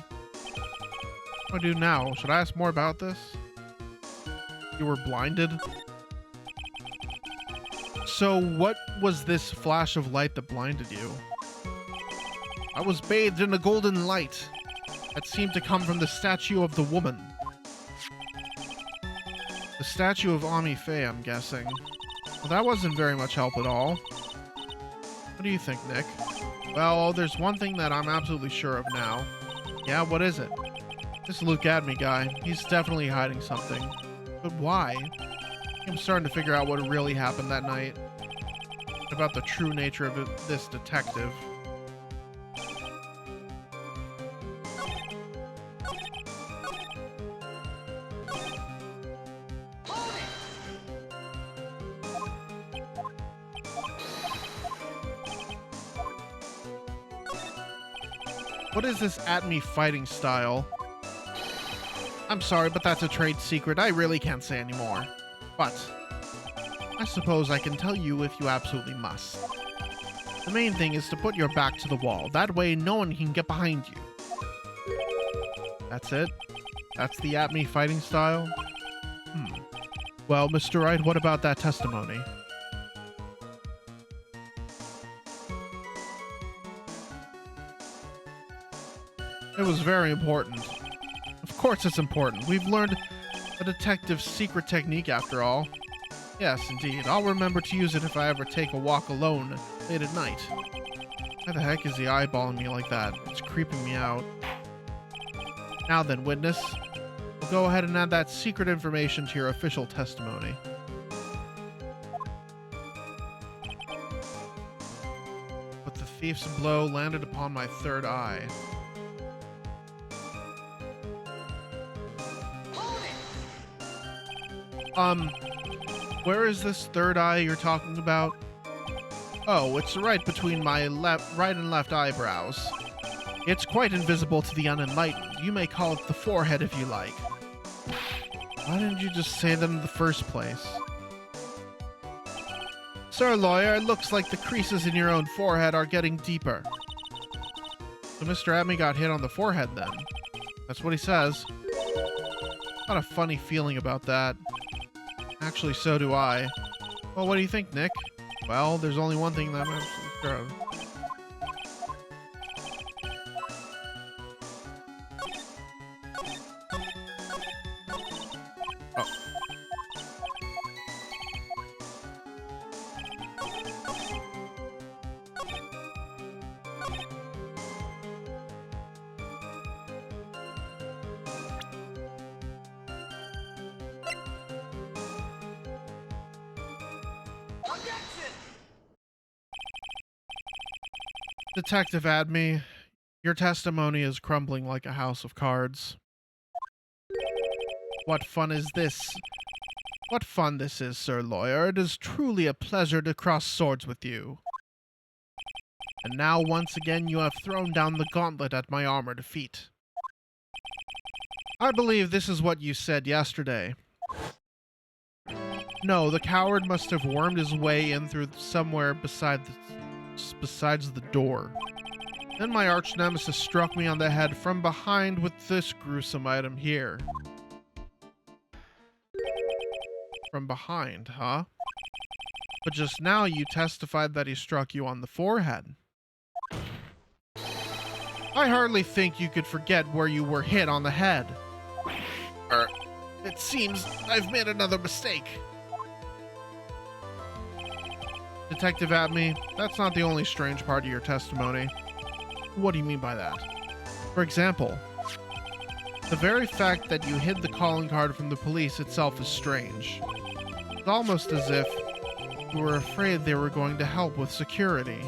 What do I do now? Should I ask more about this? You were blinded? So what was this flash of light that blinded you? I was bathed in a golden light that seemed to come from the statue of the woman. The statue of Ami Faye, I'm guessing. Well, that wasn't very much help at all. What do you think, Nick? Well, there's one thing that I'm absolutely sure of now. Yeah, what is it? This Look At Me guy. He's definitely hiding something. But why? I'm starting to figure out what really happened that night. About the true nature of this detective. What is this at-me fighting style? I'm sorry, but that's a trade secret. I really can't say anymore. But I suppose I can tell you if you absolutely must. The main thing is to put your back to the wall. That way no one can get behind you. That's it? That's the at-me fighting style? Well, Mr. Wright, what about that testimony? It was very important. Of course it's important. We've learned a detective's secret technique after all. Yes, indeed. I'll remember to use it if I ever take a walk alone late at night. Why the heck is he eyeballing me like that? It's creeping me out. Now then, witness. We'll go ahead and add that secret information to your official testimony. But the thief's blow landed upon my third eye. Where is this third eye you're talking about? Oh, it's right between my right and left eyebrows. It's quite invisible to the unenlightened. You may call it the forehead if you like. Why didn't you just say that in the first place? Sir Lawyer, it looks like the creases in your own forehead are getting deeper. So Mr. Atme got hit on the forehead then. That's what he says. Got a funny feeling about that. Actually, so do I. Well, what do you think, Nick? Well, there's only one thing that I'm absolutely sure of. Oh. Detective Adme, your testimony is crumbling like a house of cards. What fun is this? What fun this is, Sir Lawyer. It is truly a pleasure to cross swords with you. And now once again you have thrown down the gauntlet at my armored feet. I believe this is what you said yesterday. No, the coward must have wormed his way in through somewhere besides the door. Then my arch nemesis struck me on the head from behind with this gruesome item here. From behind, huh? But just now you testified that he struck you on the forehead. I hardly think you could forget where you were hit on the head. It seems I've made another mistake. Detective Atme, that's not the only strange part of your testimony. What do you mean by that? For example, the very fact that you hid the calling card from the police itself is strange. It's almost as if you were afraid they were going to help with security.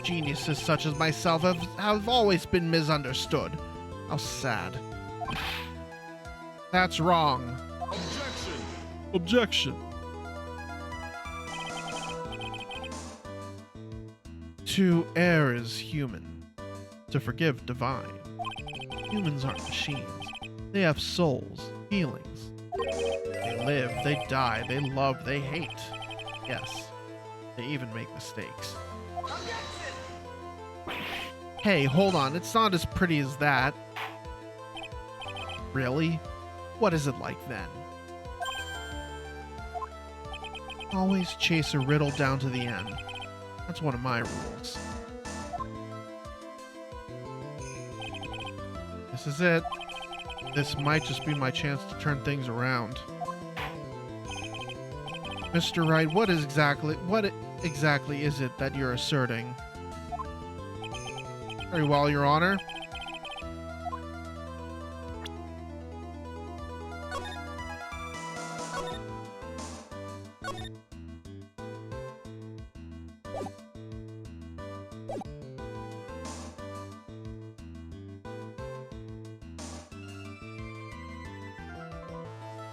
Geniuses such as myself have always been misunderstood. How sad. That's wrong. Objection! Objection. To err is human, to forgive divine. Humans aren't machines. They have souls, feelings. They live, they die, they love, they hate. Yes, they even make mistakes. Hey, hold on, it's not as pretty as that. Really? What is it like then? Always chase a riddle down to the end. That's one of my rules. This is it. This might just be my chance to turn things around. Mr. Wright, what exactly is it that you're asserting? Very well, Your Honor.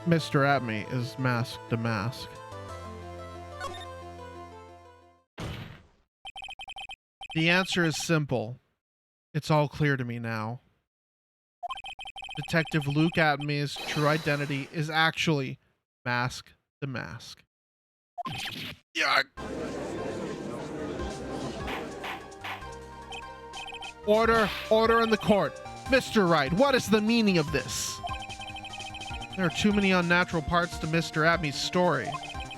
Mr. Atme is masked to mask. The answer is simple. It's all clear to me now. Detective Luke Atme's true identity is actually Mask the Mask. Yuck. Order in the court. Mr. Wright, what is the meaning of this? There are too many unnatural parts to Mr. Atme's story.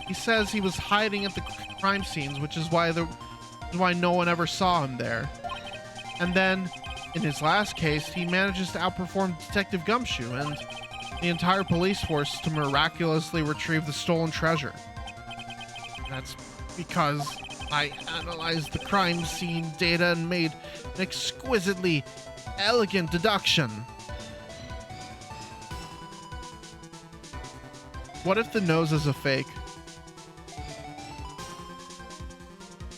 He says he was hiding at the crime scenes, which is why no one ever saw him there. And then, in his last case, he manages to outperform Detective Gumshoe and the entire police force to miraculously retrieve the stolen treasure. That's because I analyzed the crime scene data and made an exquisitely elegant deduction. What if the nose is a fake?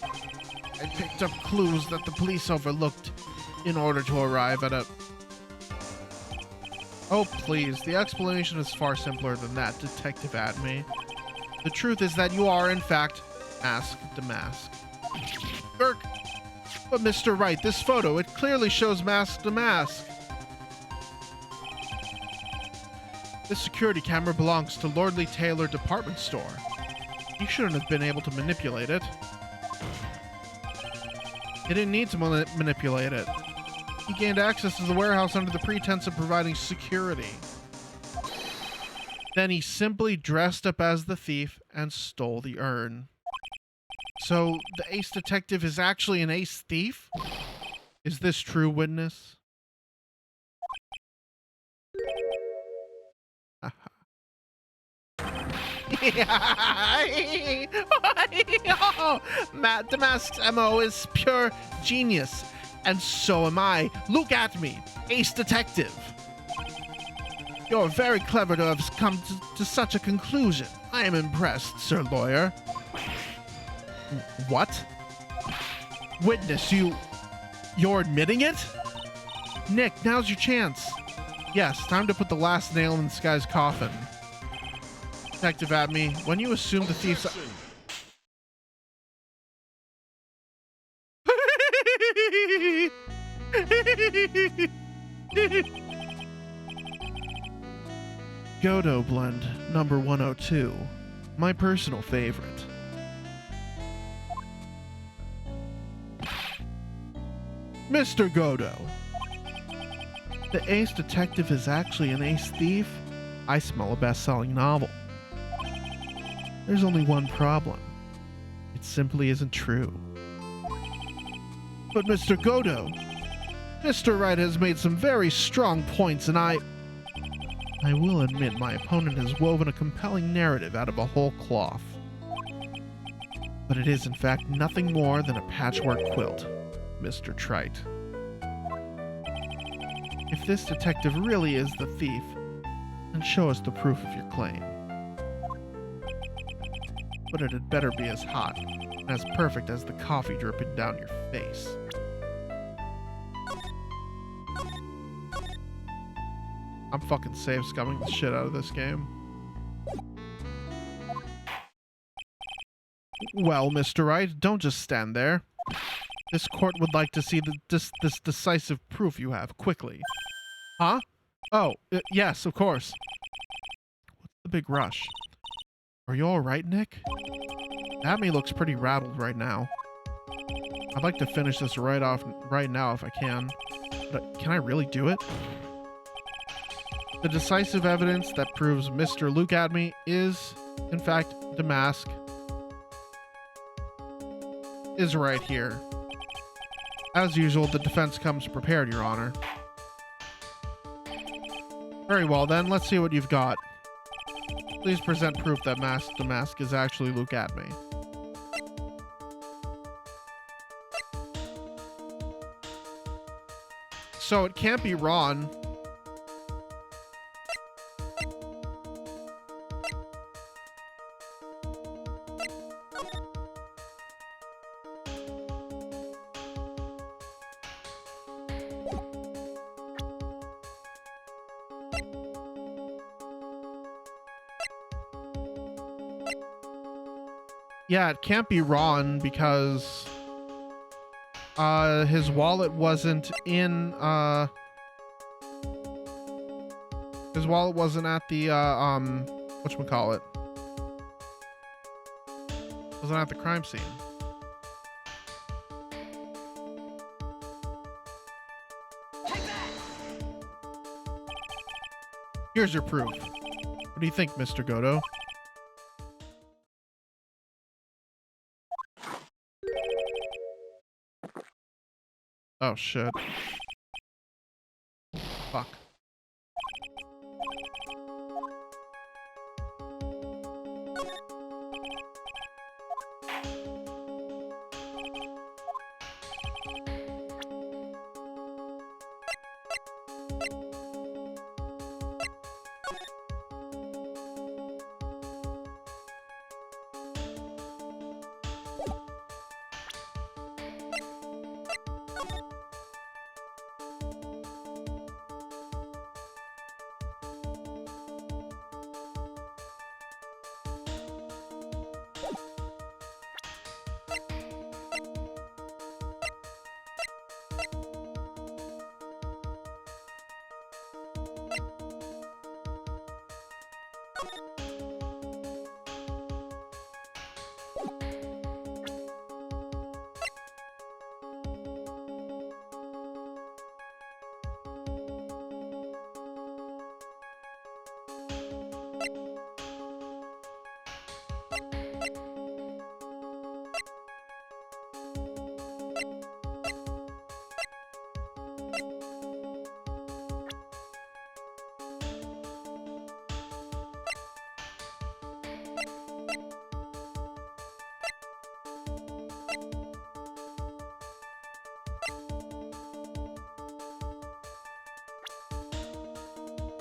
I picked up clues that the police overlooked in order to arrive at a... Oh, please. The explanation is far simpler than that, Detective Atme. The truth is that you are, in fact, Mask to Mask. But Mr. Wright, this photo, it clearly shows Mask to Mask. This security camera belongs to Lordly Taylor Department Store. You shouldn't have been able to manipulate it. He didn't need to manipulate it. He gained access to the warehouse under the pretense of providing security. Then he simply dressed up as the thief and stole the urn. So the ace detective is actually an ace thief? Is this true, witness? Matt Damask's MO is pure genius, and so am I. Look at me, ace detective. You're very clever to have come to such a conclusion. I am impressed, Sir Lawyer. What? Witness, you're admitting it? Nick, now's your chance. Yes, time to put the last nail in this guy's coffin. Detective Atme, when you assume the thief's... Godo blend number 102. My personal favorite. Mr. Godo. The ace detective is actually an ace thief? I smell a best-selling novel. There's only one problem. It simply isn't true. But Mr. Godo, Mr. Wright has made some very strong points, and I will admit my opponent has woven a compelling narrative out of a whole cloth. But it is in fact nothing more than a patchwork quilt, Mr. Trite. If this detective really is the thief, then show us the proof of your claim. But it had better be as hot and as perfect as the coffee dripping down your face. I'm fucking save scumming the shit out of this game. Well, Mr. Wright, don't just stand there. This court would like to see this decisive proof you have, quickly. Huh? Oh, yes, of course. What's the big rush? Are you alright, Nick? Abby looks pretty rattled right now. I'd like to finish this right now if I can. But can I really do it? The decisive evidence that proves Mr. Luke Adme is, in fact, Damask, is right here. As usual, the defense comes prepared, Your Honor. Very well then, let's see what you've got. Please present proof that Damask is actually Luke Adme. So it can't be Ron. Yeah, it can't be Ron because his wallet wasn't in his wallet wasn't at the whatchamacallit. Wasn't at the crime scene. Here's your proof. What do you think, Mr. Godo? Oh shit. Fuck.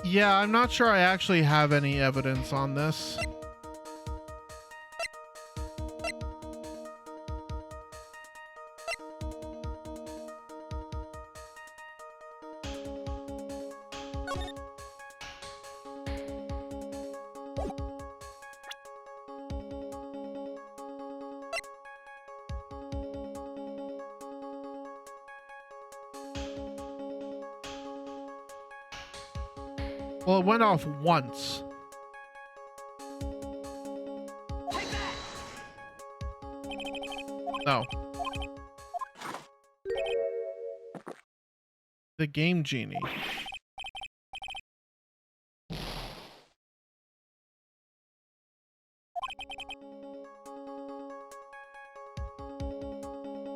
Yeah, I'm not sure I actually have any evidence on this. Well, it went off once. No. The Game Genie.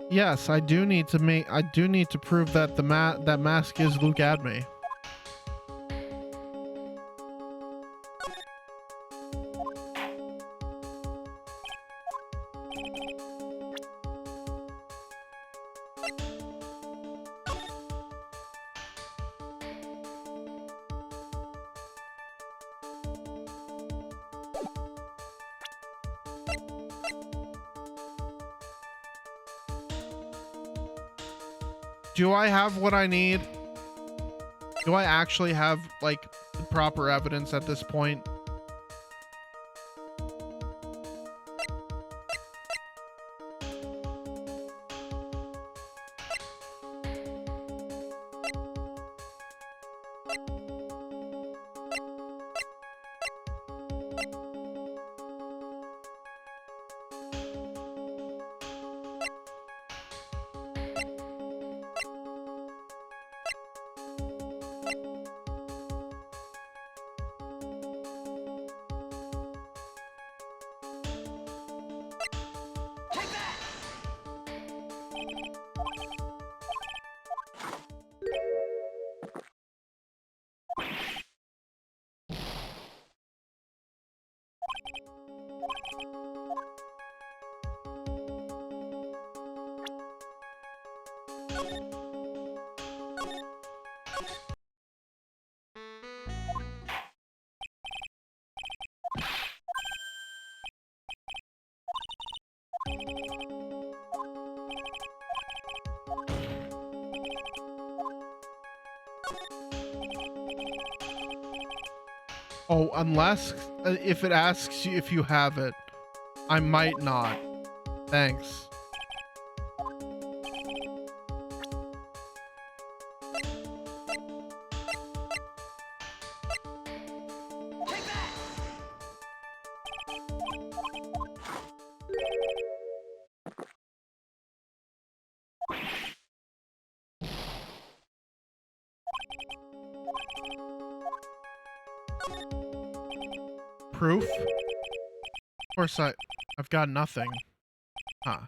Yes, I do need to prove that that mask is Luke Adme. Do I have what I need? Do I actually have, like, the proper evidence at this point? Oh, unless if it asks you if you have it, I might not. Thanks. Proof? Of course I've got nothing. Huh.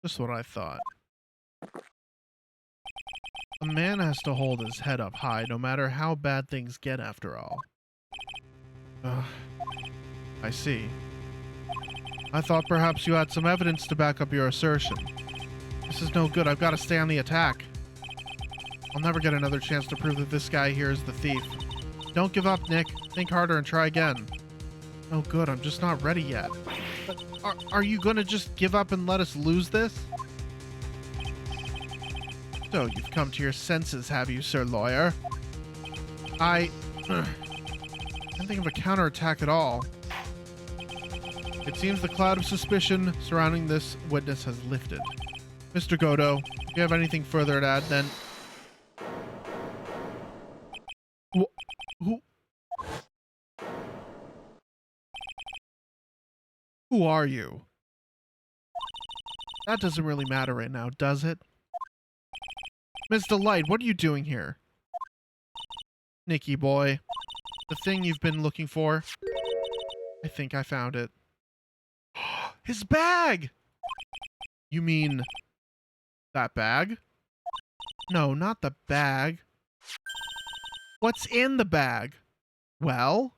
Just what I thought. A man has to hold his head up high no matter how bad things get after all. I see. I thought perhaps you had some evidence to back up your assertion. This is no good. I've got to stay on the attack. I'll never get another chance to prove that this guy here is the thief. Don't give up, Nick. Think harder and try again. Oh good, I'm just not ready yet. But are you gonna just give up and let us lose this? So, you've come to your senses, have you, Sir Lawyer? I can't think of a counterattack at all. It seems the cloud of suspicion surrounding this witness has lifted. Mr. Godo, if you have anything further to add, then... Who are you? That doesn't really matter right now, does it? Mr. Light, what are you doing here? Nicky boy, the thing you've been looking for? I think I found it. His bag! You mean that bag? No, not the bag. What's in the bag? Well?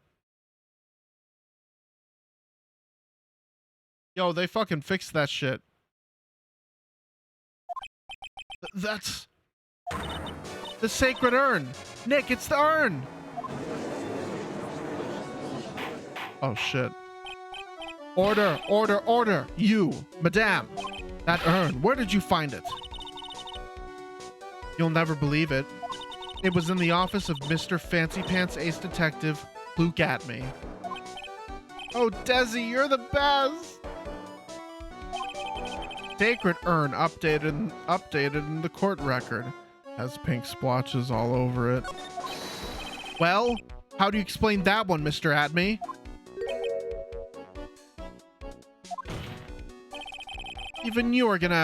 Yo, they fucking fixed that shit. That's... the sacred urn! Nick, it's the urn! Oh, shit. Order, order, order! You, madame! That urn, where did you find it? You'll never believe it. It was in the office of Mr. Fancy Pants Ace Detective Luke Atme. Oh, Desi, you're the best! Sacred urn updated in the court record. Has pink splotches all over it. Well, how do you explain that one, Mr. Atme? Even you are gonna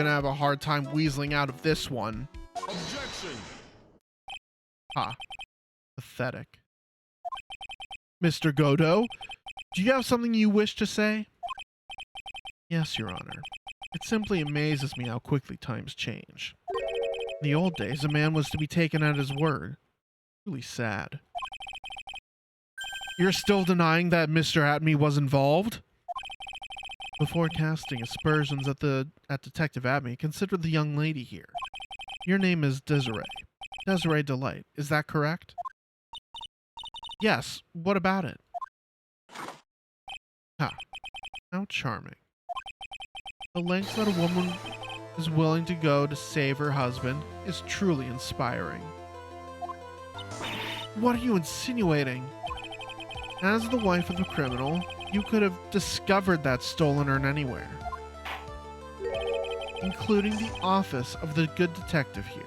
have a hard time weaseling out of this one. Objection. Ha. Pathetic. Mr. Godo, do you have something you wish to say? Yes, Your Honor. It simply amazes me how quickly times change. In the old days, a man was to be taken at his word. Really sad. You're still denying that Mr. Atme was involved? Before casting aspersions at Detective Abney, consider the young lady here. Your name is Desiree. Desiree Delight. Is that correct? Yes. What about it? Ah, how charming. The lengths that a woman is willing to go to save her husband is truly inspiring. What are you insinuating? As the wife of a criminal, you could have discovered that stolen urn anywhere, including the office of the good detective here.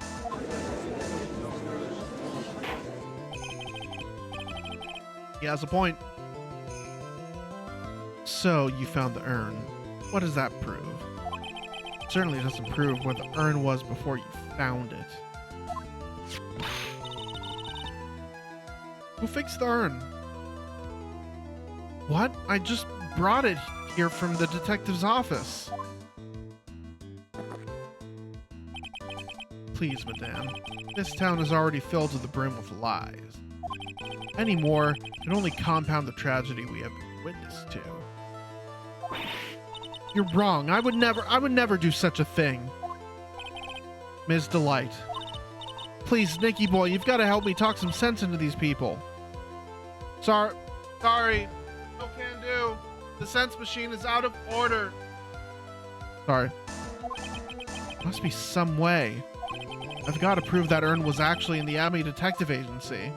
He has a point. So, you found the urn. What does that prove? It certainly doesn't prove where the urn was before you found it. Who fixed the urn? What? I just brought it here from the detective's office. Please, madame. This town is already filled to the brim with lies. Any more can only compound the tragedy we have been witness to. You're wrong. I would never do such a thing. Ms. Delight. Please, Nicky boy, you've got to help me talk some sense into these people. Sorry. No can do. The sense machine is out of order. Sorry. Must be some way. I've got to prove that urn was actually in the Abbey Detective Agency.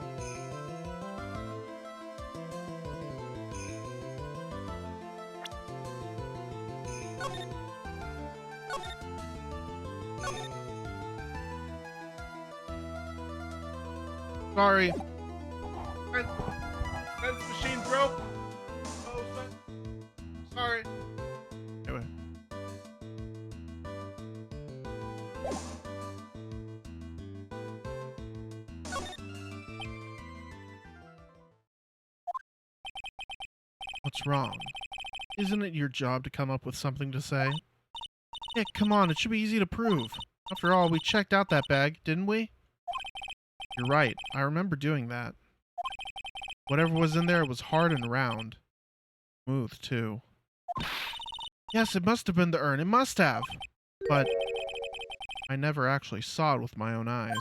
Sorry. Sense machine broke. Oh, sorry. Anyway. What's wrong? Isn't it your job to come up with something to say? Yeah, come on, it should be easy to prove. After all, we checked out that bag, didn't we? You're right, I remember doing that. Whatever was in there was hard and round. Smooth, too. Yes, it must have been the urn, it must have! But I never actually saw it with my own eyes.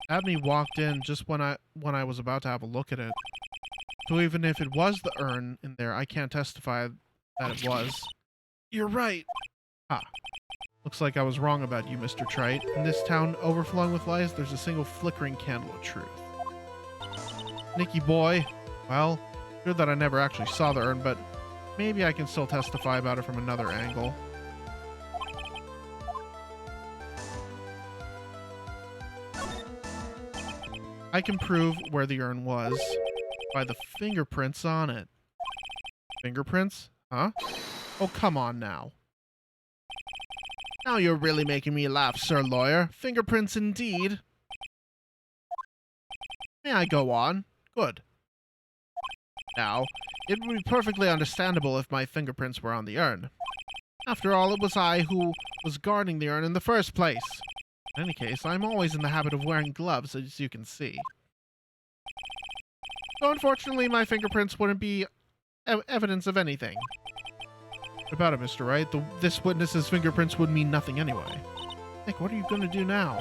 Abney walked in just when I was about to have a look at it. So even if it was the urn in there, I can't testify that it was. You're right! Ah. Looks like I was wrong about you, Mr. Trite. In this town overflowing with lies, there's a single flickering candle of truth. Nicky boy. Well, good that I never actually saw the urn, but maybe I can still testify about it from another angle. I can prove where the urn was by the fingerprints on it. Fingerprints? Huh? Oh, come on now. Now you're really making me laugh, Sir Lawyer. Fingerprints indeed. May I go on? Good. Now, it would be perfectly understandable if my fingerprints were on the urn. After all, it was I who was guarding the urn in the first place. In any case, I'm always in the habit of wearing gloves, as you can see. So unfortunately, my fingerprints wouldn't be evidence of anything. What about it, Mr. Wright? This witness's fingerprints would mean nothing anyway. Nick, what are you going to do now?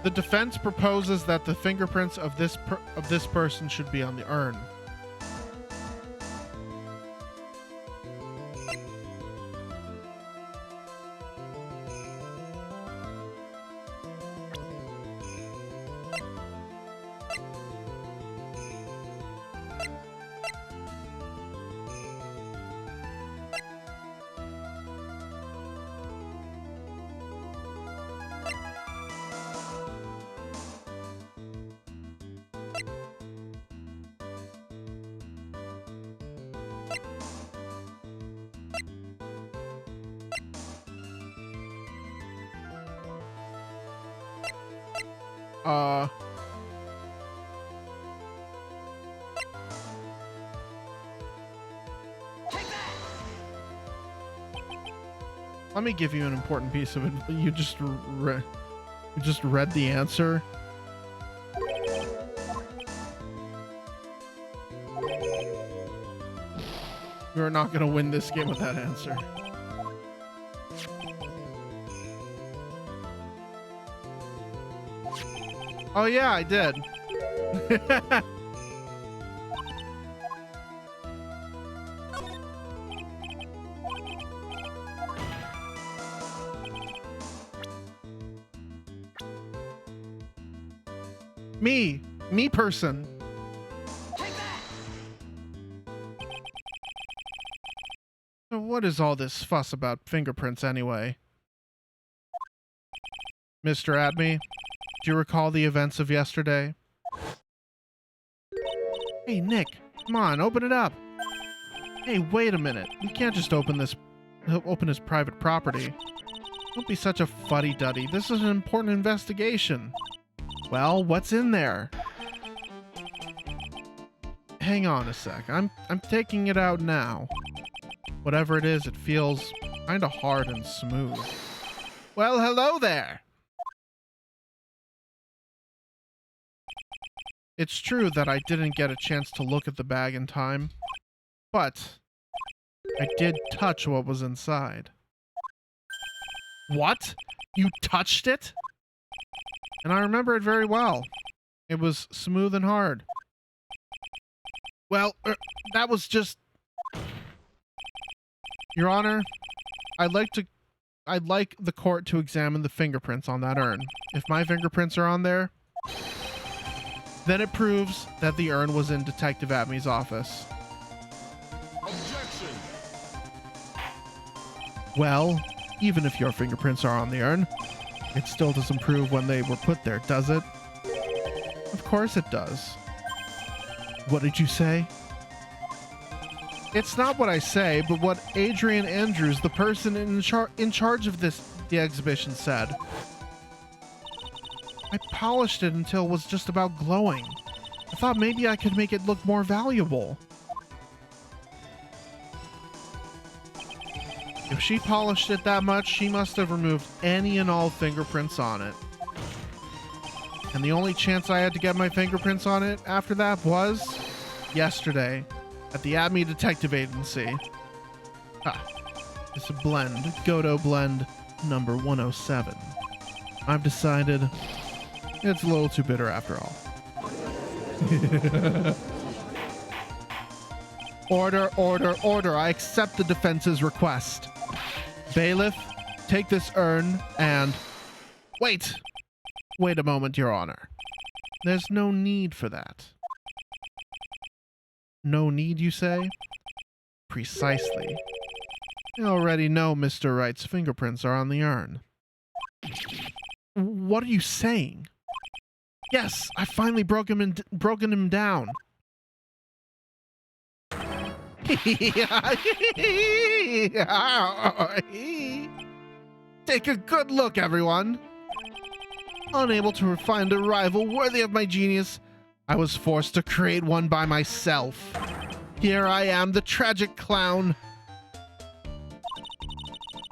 The defense proposes that the fingerprints of this person should be on the urn. Let me give you an important piece of it. You just read the answer. You're not going to win this game with that answer. Oh yeah, I did. Me person. So what is all this fuss about fingerprints anyway? Mr. Adme, do you recall the events of yesterday? Hey, Nick, come on, open it up. Hey, wait a minute. We can't just open his private property. Don't be such a fuddy-duddy. This is an important investigation. Well, what's in there? Hang on a sec. I'm taking it out now. Whatever it is, it feels kinda hard and smooth. Well, hello there! It's true that I didn't get a chance to look at the bag in time, but I did touch what was inside. What? You touched it? And I remember it very well. It was smooth and hard. Well, that was just... Your Honor, I'd like the court to examine the fingerprints on that urn. If my fingerprints are on there, then it proves that the urn was in Detective Adme's office. Objection! Well, even if your fingerprints are on the urn, it still doesn't prove when they were put there, does it? Of course it does. What did you say? It's not what I say, but what Adrian Andrews, the person in charge of the exhibition, said. I polished it until it was just about glowing. I thought maybe I could make it look more valuable. If she polished it that much, she must have removed any and all fingerprints on it. And the only chance I had to get my fingerprints on it after that was yesterday at the Adme Detective Agency. It's a blend, Godot blend number 107. I've decided it's a little too bitter after all. Order, order, order. I accept the defense's request. Bailiff, take this urn and... Wait! Wait a moment, Your Honor. There's no need for that. No need, you say? Precisely. You already know Mr. Wright's fingerprints are on the urn. What are you saying? Yes, I finally broken him down. Take a good look, everyone. Unable to find a rival worthy of my genius, I was forced to create one by myself. Here I am, the tragic clown.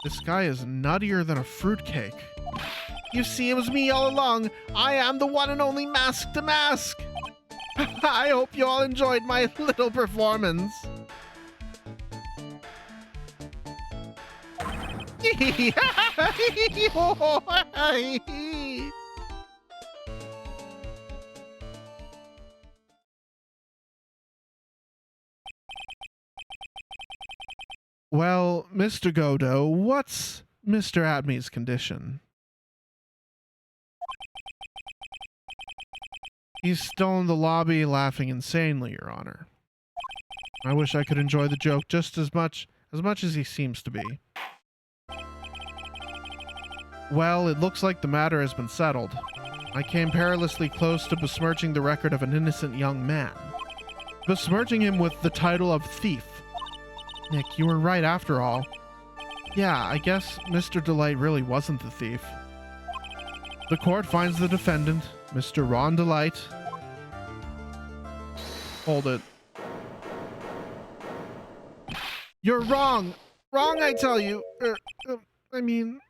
This guy is nuttier than a fruitcake. You see, it was me all along. I am the one and only Mask to Mask. I hope you all enjoyed my little performance. Well, Mr. Godot, what's Mr. Adme's condition? He's still in the lobby laughing insanely, Your Honor. I wish I could enjoy the joke just as much as he seems to be. Well, it looks like the matter has been settled. I came perilously close to besmirching the record of an innocent young man. Besmirching him with the title of thief. Nick, you were right after all. Yeah, I guess Mr. Delight really wasn't the thief. The court finds the defendant, Mr. Ron Delight. Hold it. You're wrong! Wrong, I tell you! I mean,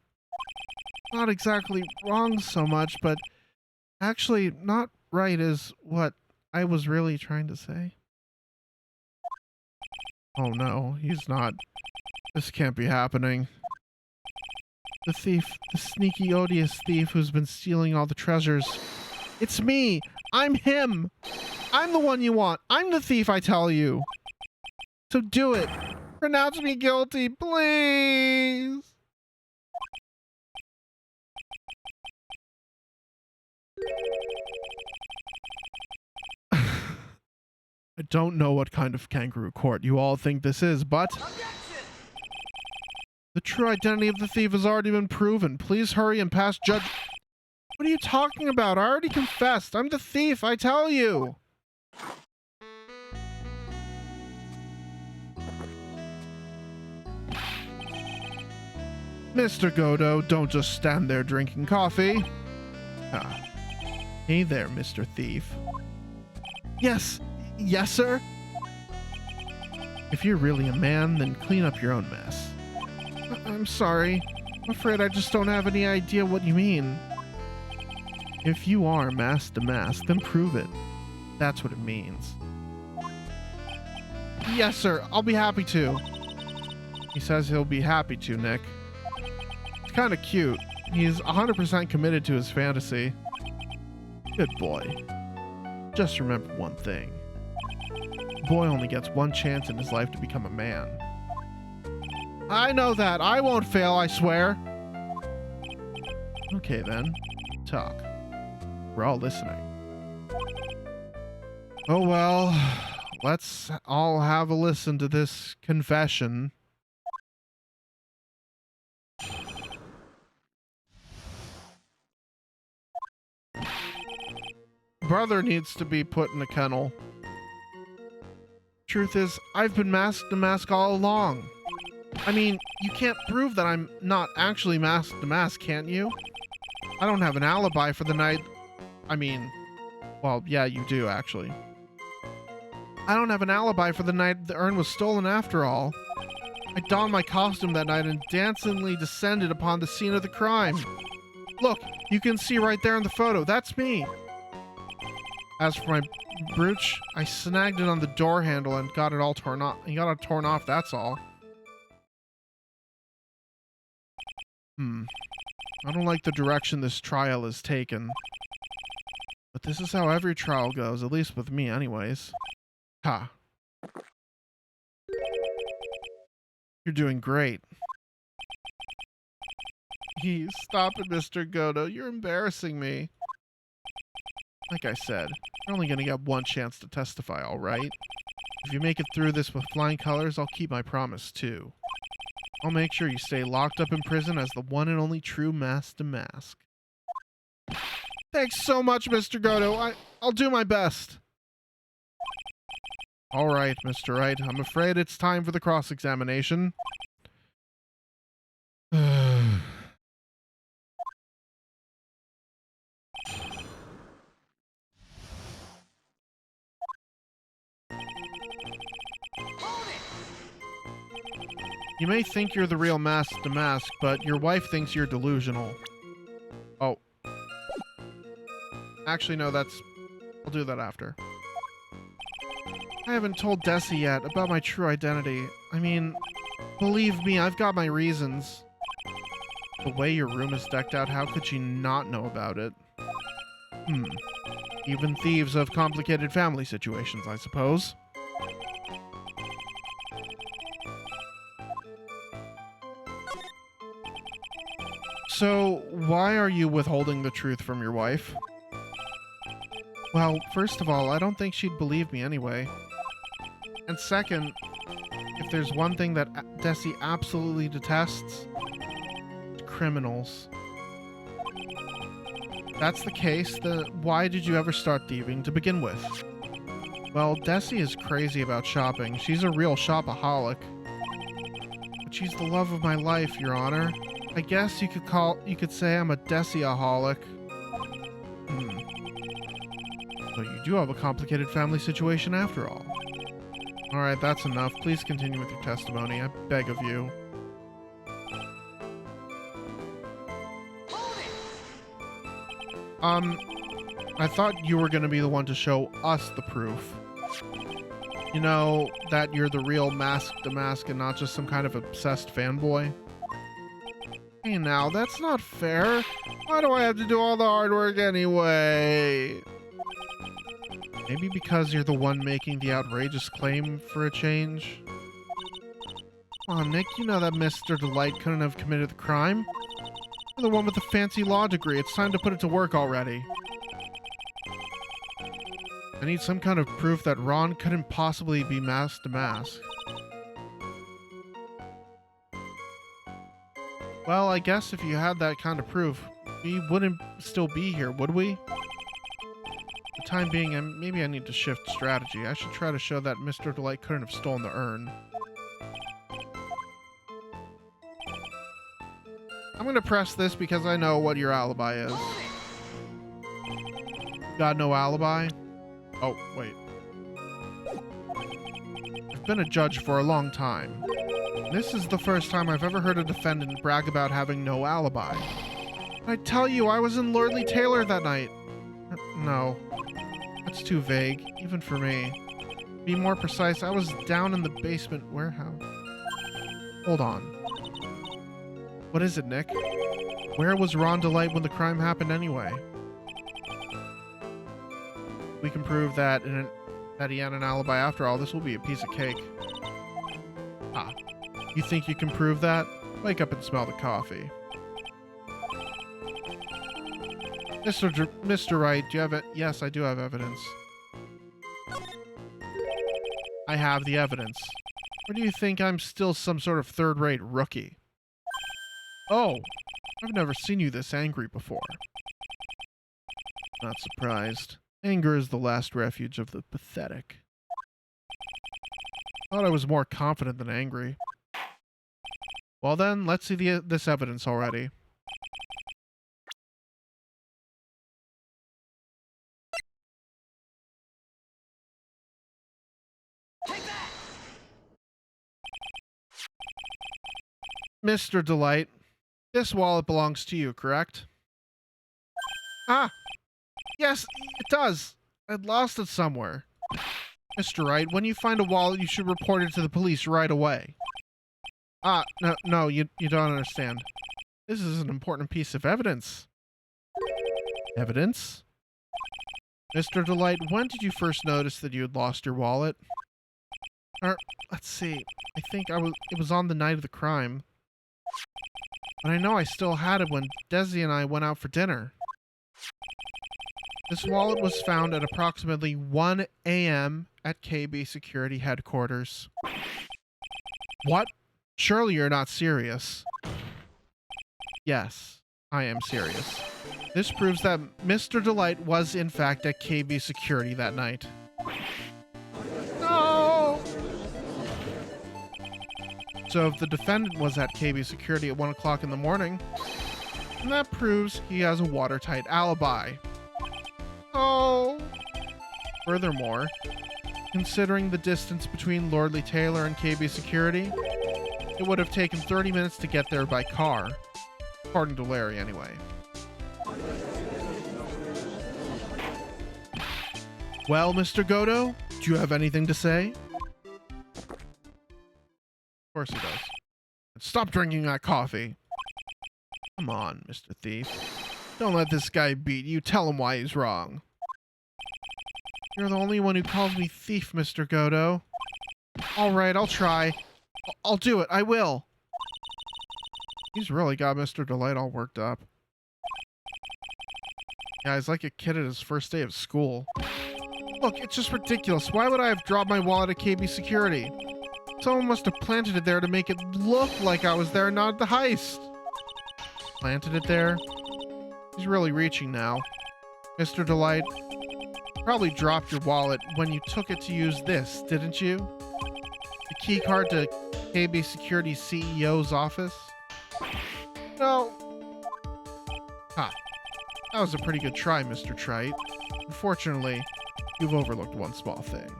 not exactly wrong so much, but actually not right is what I was really trying to say. Oh no, he's not. This can't be happening. The thief, the sneaky, odious thief who's been stealing all the treasures. It's me! I'm him! I'm the one you want! I'm the thief, I tell you! So do it! Pronounce me guilty, please! I don't know what kind of kangaroo court you all think this is, but the true identity of the thief has already been proven. Please hurry and pass judge. What are you talking about? I already confessed. I'm the thief, I tell you. Mr. Godo, don't just stand there drinking coffee. Ah. Hey there, Mr. Thief. Yes, sir? If you're really a man, then clean up your own mess. I'm sorry. I'm afraid I just don't have any idea what you mean. If you are mask to mask, then prove it. That's what it means. Yes, sir. I'll be happy to. He says he'll be happy to, Nick. It's kind of cute. He's 100% committed to his fantasy. Good boy. Just remember one thing. A boy only gets one chance in his life to become a man. I know that. I won't fail, I swear. Okay, then. Talk. We're all listening. Oh, well. Let's all have a listen to this confession. Brother needs to be put in a kennel. Truth is, I've been masked to mask all along. I mean, you can't prove that I'm not actually masked to mask, can't you? I don't have an alibi for the night. I mean, well, yeah, you do, actually. I don't have an alibi for the night the urn was stolen after all. I donned my costume that night and dancingly descended upon the scene of the crime. Look, you can see right there in the photo. That's me. As for my brooch, I snagged it on the door handle and got it all torn off. That's all. I don't like the direction this trial is taken. But this is how every trial goes, at least with me anyways. Ha. You're doing great. Stop it, Mr. Godo. You're embarrassing me. Like I said, you're only gonna get one chance to testify, alright? If you make it through this with flying colors, I'll keep my promise, too. I'll make sure you stay locked up in prison as the one and only true mask to mask. Thanks so much, Mr. Godo. I'll do my best. Alright, Mr. Wright. I'm afraid it's time for the cross-examination. You may think you're the real mask to mask, but your wife thinks you're delusional. Oh. Actually, no, I'll do that after. I haven't told Desi yet about my true identity. I mean, believe me, I've got my reasons. The way your room is decked out, how could she not know about it? Even thieves have complicated family situations, I suppose. So, why are you withholding the truth from your wife? Well, first of all, I don't think she'd believe me anyway. And second, if there's one thing that Desi absolutely detests, it's criminals. That's the case, why did you ever start thieving to begin with? Well, Desi is crazy about shopping. She's a real shopaholic. But she's the love of my life, Your Honor. I guess you could say I'm a Desi-aholic. So you do have a complicated family situation after all. Alright, that's enough. Please continue with your testimony. I beg of you. I thought you were going to be the one to show us the proof. You know that you're the real Mask to Mask and not just some kind of obsessed fanboy? Hey now, that's not fair. Why do I have to do all the hard work anyway? Maybe because you're the one making the outrageous claim for a change? Come on, Nick, you know that Mr. Delight couldn't have committed the crime. You're the one with the fancy law degree. It's time to put it to work already. I need some kind of proof that Ron couldn't possibly be Mask to Mask. Well, I guess if you had that kind of proof, we wouldn't still be here, would we? For the time being, maybe I need to shift strategy. I should try to show that Mr. Delight couldn't have stolen the urn. I'm gonna press this because I know what your alibi is. Got no alibi? Oh, wait. I've been a judge for a long time. This is the first time I've ever heard a defendant brag about having no alibi. I tell you, I was in Lordly Taylor that night. No. That's too vague, even for me. To be more precise, I was down in the basement warehouse. Hold on. What is it, Nick? Where was Ron Delight when the crime happened anyway? We can prove that that he had an alibi after all. This will be a piece of cake. Ah, you think you can prove that? Wake up and smell the coffee. Mr. Wright, do you have it? Yes, I do have evidence. I have the evidence. Or do you think I'm still some sort of third-rate rookie? Oh, I've never seen you this angry before. Not surprised. Anger is the last refuge of the pathetic. Thought I was more confident than angry. Well then, let's see this evidence already. Take that! Mr. Delight, this wallet belongs to you, correct? Ah! Yes, it does. I'd lost it somewhere. Mr. Wright, when you find a wallet, you should report it to the police right away. Ah, no, you don't understand. This is an important piece of evidence. Evidence? Mr. Delight, when did you first notice that you had lost your wallet? Let's see. I think it was on the night of the crime. But I know I still had it when Desi and I went out for dinner. This wallet was found at approximately 1 a.m. at KB Security Headquarters. What? Surely you're not serious. Yes, I am serious. This proves that Mr. Delight was in fact at KB Security that night. No! So if the defendant was at KB Security at 1 o'clock in the morning, then that proves he has a watertight alibi. Oh! Furthermore, considering the distance between Lordly Taylor and KB Security, it would have taken 30 minutes to get there by car. According to Larry, anyway. Well, Mr. Godo, do you have anything to say? Of course he does. Stop drinking that coffee. Come on, Mr. Thief. Don't let this guy beat you. Tell him why he's wrong. You're the only one who calls me thief, Mr. Godo. All right, I'll try. I'll do it. I will. He's really got Mr. Delight all worked up. Yeah, he's like a kid at his first day of school. Look, it's just ridiculous. Why would I have dropped my wallet at KB Security? Someone must have planted it there to make it look like I was there, not at the heist. Planted it there? He's really reaching now. Mr. Delight, you probably dropped your wallet when you took it to use this, didn't you? The key card to KB Security's CEO's office? No. Ha. That was a pretty good try, Mr. Trite. Unfortunately, you've overlooked one small thing.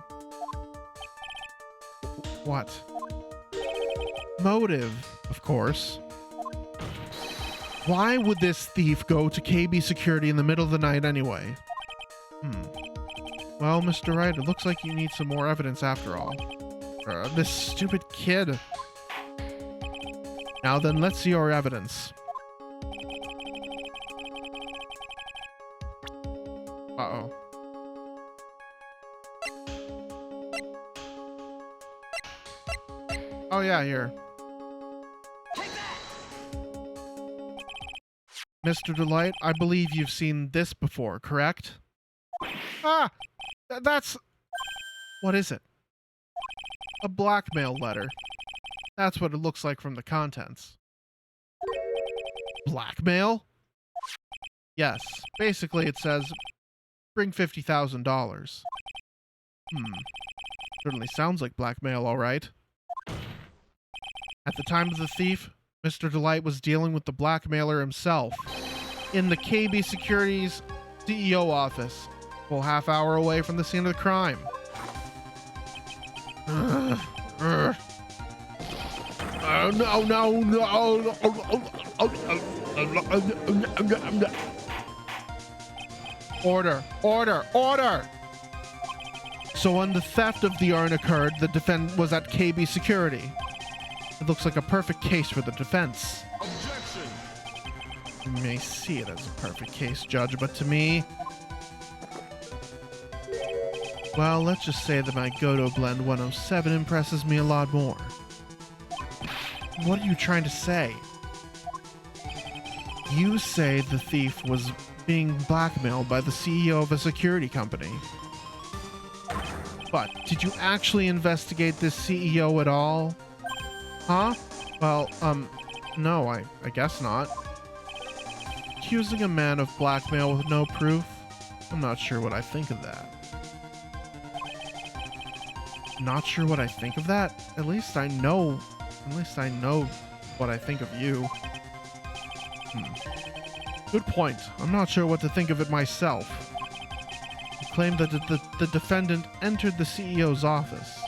What? Motive, of course. Why would this thief go to KB Security in the middle of the night anyway? Well, Mr. Wright, it looks like you need some more evidence after all. This stupid kid. Now then, let's see your evidence. Uh-oh. Oh yeah, here. Mr. Delight, I believe you've seen this before, correct? Ah! That's... What is it? A blackmail letter. That's what it looks like from the contents. Blackmail? Yes. Basically, it says, bring $50,000. Certainly sounds like blackmail, all right. At the time of the thief, Mr. Delight was dealing with the blackmailer himself in the KB Securities CEO office, a full half hour away from the scene of the crime. No. Order. So when the theft of the urn occurred, the defendant was at KB Security. It looks like a perfect case for the defense. Objection! You may see it as a perfect case, Judge, but to me... Well, let's just say that my Godo Blend 107 impresses me a lot more. What are you trying to say? You say the thief was being blackmailed by the CEO of a security company. But did you actually investigate this CEO at all? Huh? Well, no, I guess not. Accusing a man of blackmail with no proof? I'm not sure what I think of that. Not sure what I think of that? At least I know what I think of you. Good point. I'm not sure what to think of it myself. You claim that the defendant entered the CEO's office,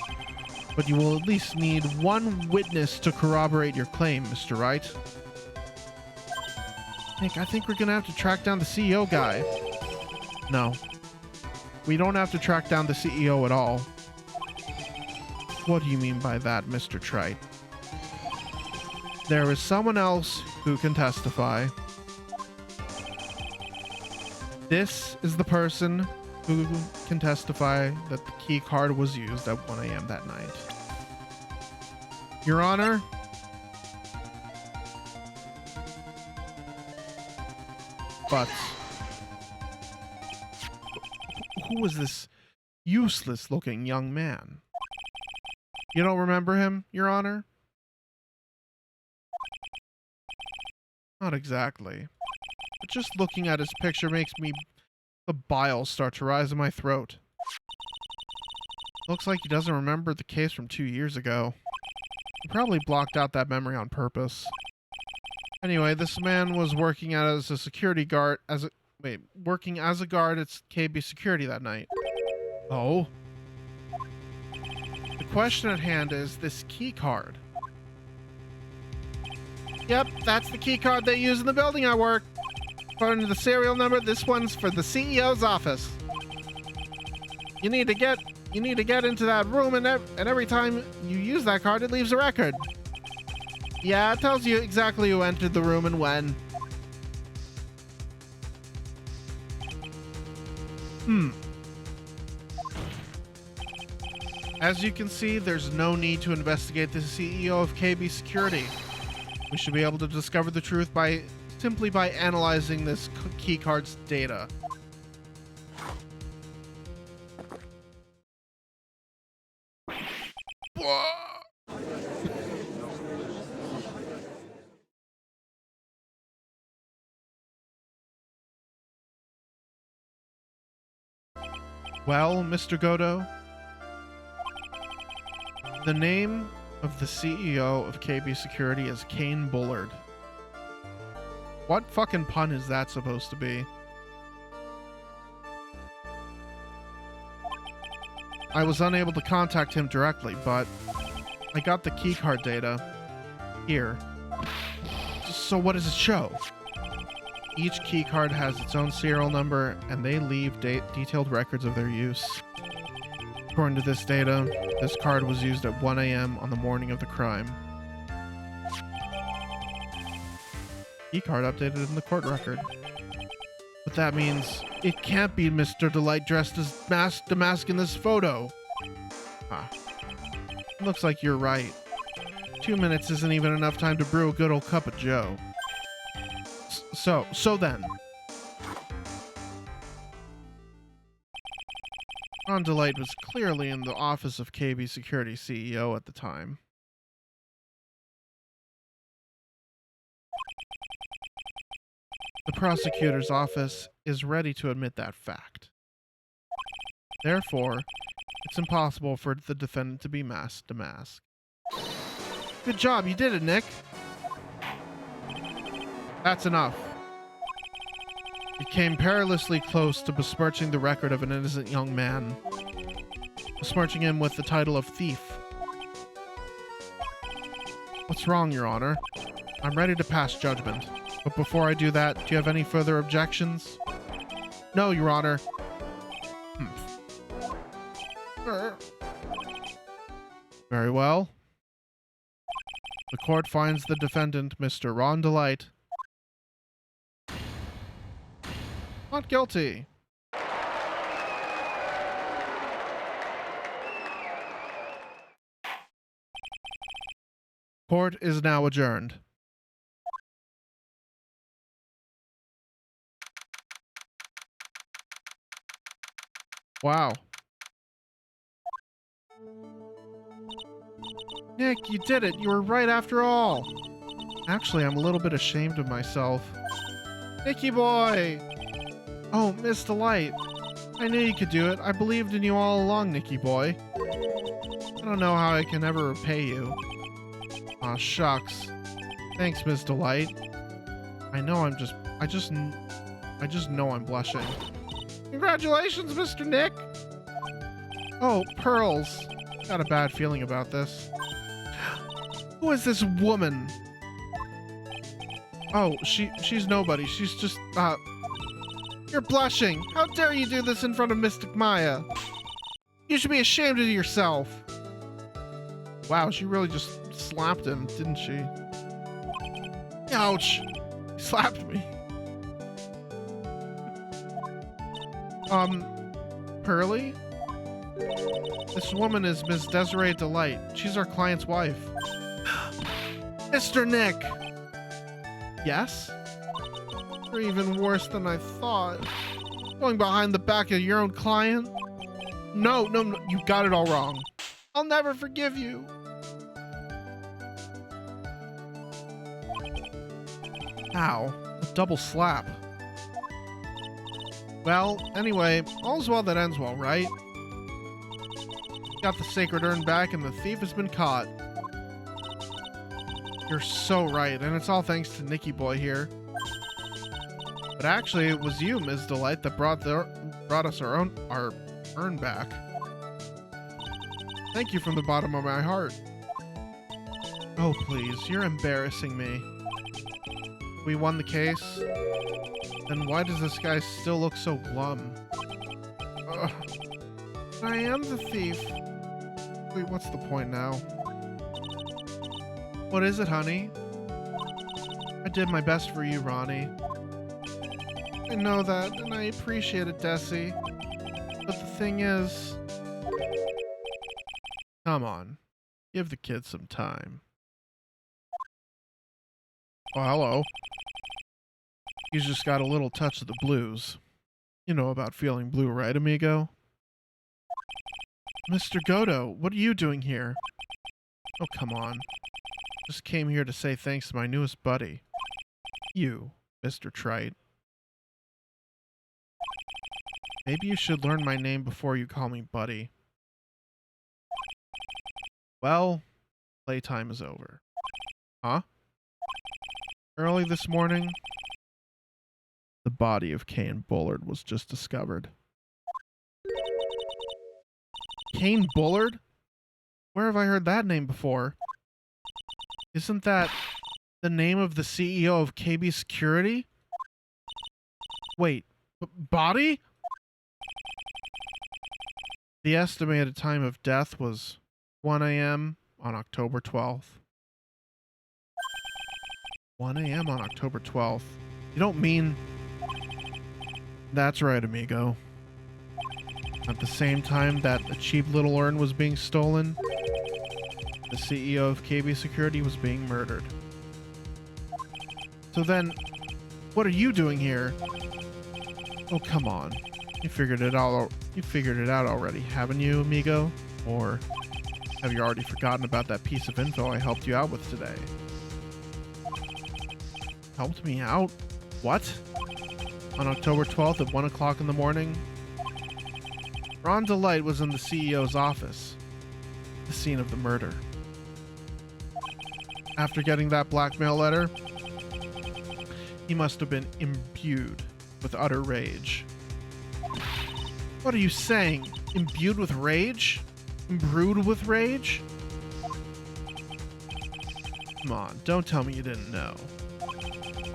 but you will at least need one witness to corroborate your claim, Mr. Wright. Nick, I think we're gonna have to track down the CEO guy. No. We don't have to track down the CEO at all. What do you mean by that, Mr. Trite? There is someone else who can testify. This is the person who can testify that the key card was used at 1 a.m. that night. Your Honor, but who was this useless-looking young man? You don't remember him, Your Honor? Not exactly. But just looking at his picture makes the bile start to rise in my throat. Looks like he doesn't remember the case from 2 years ago. He probably blocked out that memory on purpose. Anyway, this man was working as a security guard working as a guard at KB Security that night. Oh? The question at hand is this key card. Yep, that's the key card they use in the building I work. According to the serial number, this one's for the CEO's office. You need to get into that room, and every time you use that card, it leaves a record. Yeah, it tells you exactly who entered the room and when. As you can see, there's no need to investigate the CEO of KB Security. We should be able to discover the truth simply by analyzing this keycard's data. Well, Mr. Godo, the name of the CEO of KB Security is Kane Bullard. What fucking pun is that supposed to be? I was unable to contact him directly, but I got the keycard data here. So what does it show? Each keycard has its own serial number, and they leave detailed records of their use. According to this data, this card was used at 1 a.m. on the morning of the crime. Keycard updated in the court record. But that means it can't be Mr. Delight dressed as Damask in this photo. Ah. Looks like you're right. 2 minutes isn't even enough time to brew a good old cup of joe. So then. Ron Delight was clearly in the office of KB Security CEO at the time. The prosecutor's office is ready to admit that fact. Therefore, it's impossible for the defendant to be masked to mask. Good job, you did it, Nick. That's enough. You came perilously close to besmirching the record of an innocent young man. Besmirching him with the title of thief. What's wrong, Your Honor? I'm ready to pass judgment. But before I do that, do you have any further objections? No, Your Honor. Very well. The court finds the defendant, Mr. Ron Delight, not guilty. Court is now adjourned. Wow. Nick, you did it. You were right after all. Actually, I'm a little bit ashamed of myself. Nicky boy! Oh, Miss Delight. I knew you could do it. I believed in you all along, Nicky boy. I don't know how I can ever repay you. Aw, shucks. Thanks, Miss Delight. I just know I'm blushing. Congratulations, Mr. Nick! Oh, pearls. Got a bad feeling about this. Who is this woman? Oh, she's nobody. She's just, You're blushing. How dare you do this in front of Mystic Maya? You should be ashamed of yourself. Wow, she really just slapped him, didn't she? Ouch. He slapped me. Pearly? This woman is Ms. Desiree Delight. She's our client's wife. Mr. Nick! Yes? You're even worse than I thought. Going behind the back of your own client? No, you got it all wrong. I'll never forgive you. Ow, a double slap. Well, anyway, all's well that ends well, right? Got the sacred urn back and the thief has been caught. You're so right, and it's all thanks to Nicky boy here. But actually, it was you, Ms. Delight, that brought us our urn back. Thank you from the bottom of my heart. Oh, please, you're embarrassing me. We won the case? Then why does this guy still look so glum? Ugh. I am the thief. Wait, what's the point now? What is it, honey? I did my best for you, Ronnie. I know that, and I appreciate it, Desi. But the thing is... Come on. Give the kid some time. Oh, hello. He's just got a little touch of the blues. You know about feeling blue, right, amigo? Mr. Godo, what are you doing here? Oh, come on. Just came here to say thanks to my newest buddy. You, Mr. Trite. Maybe you should learn my name before you call me buddy. Well, playtime is over. Huh? Early this morning, the body of Kane Bullard was just discovered. Kane Bullard? Where have I heard that name before? Isn't that the name of the CEO of KB Security? Wait, body? The estimated time of death was 1 a.m. on October 12th. 1 a.m. on October 12th. You don't mean... That's right, amigo. At the same time that the cheap little urn was being stolen, the CEO of KB Security was being murdered. So then, what are you doing here? Oh, come on. You figured it out already, haven't you, amigo? Or have you already forgotten about that piece of info I helped you out with today? Helped me out? What? On October 12th at 1 o'clock in the morning, Ron Delight was in the CEO's office, the scene of the murder. After getting that blackmail letter, he must have been imbued with utter rage. What are you saying? Imbued with rage? Imbrued with rage? Come on, don't tell me you didn't know.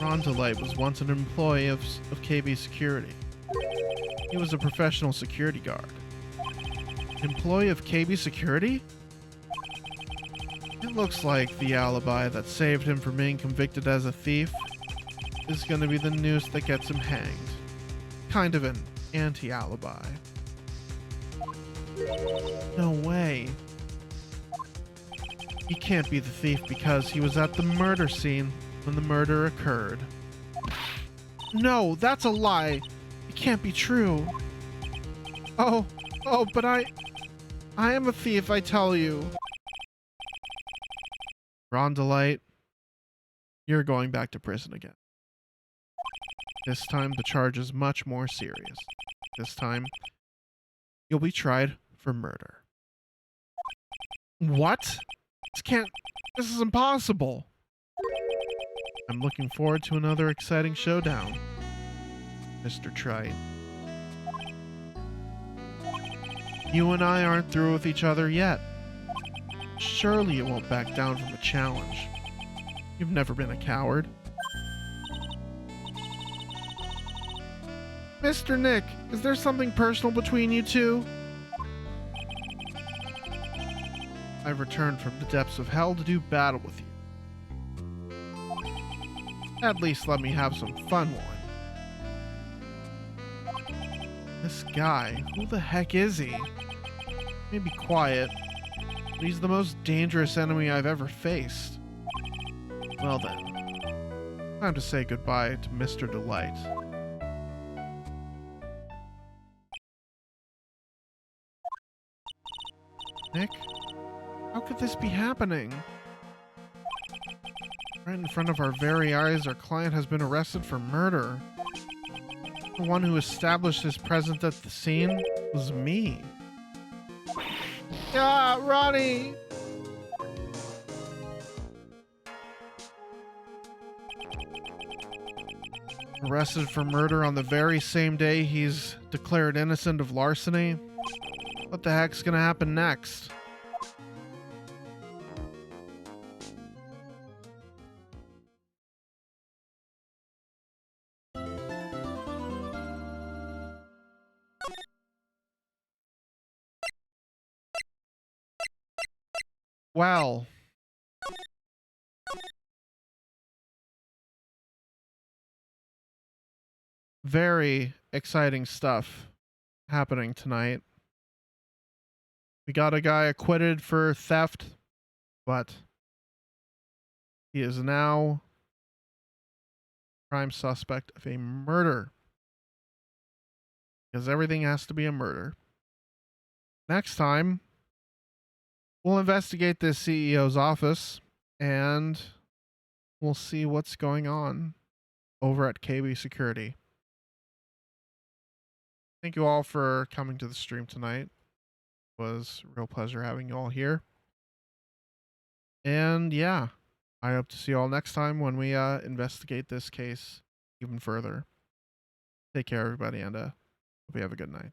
Ron Delight was once an employee of KB Security. He was a professional security guard. An employee of KB Security? It looks like the alibi that saved him from being convicted as a thief is going to be the noose that gets him hanged. Kind of an anti-alibi. No way. He can't be the thief because he was at the murder scene when the murder occurred. No, that's a lie. It can't be true. Oh, but I am a thief, I tell you. Ron Delight, you're going back to prison again. This time, the charge is much more serious. This time, you'll be tried for murder. What? This is impossible. I'm looking forward to another exciting showdown, Mr. Trite. You and I aren't through with each other yet. Surely you won't back down from a challenge. You've never been a coward. Mr. Nick, is there something personal between you two? I've returned from the depths of hell to do battle with you. At least let me have some fun one. This guy, who the heck is he? Maybe quiet, but he's the most dangerous enemy I've ever faced. Well then, time to say goodbye to Mr. Delight. Nick? How could this be happening? Right in front of our very eyes, our client has been arrested for murder. The one who established his presence at the scene was me. Ah, Ronnie! Arrested for murder on the very same day he's declared innocent of larceny? What the heck's gonna happen next? Well, very exciting stuff happening tonight. We got a guy acquitted for theft, but he is now prime suspect of a murder. Because everything has to be a murder. Next time, we'll investigate this CEO's office and we'll see what's going on over at KB Security. Thank you all for coming to the stream tonight. It was a real pleasure having you all here. And yeah, I hope to see you all next time when we investigate this case even further. Take care, everybody, and hope you have a good night.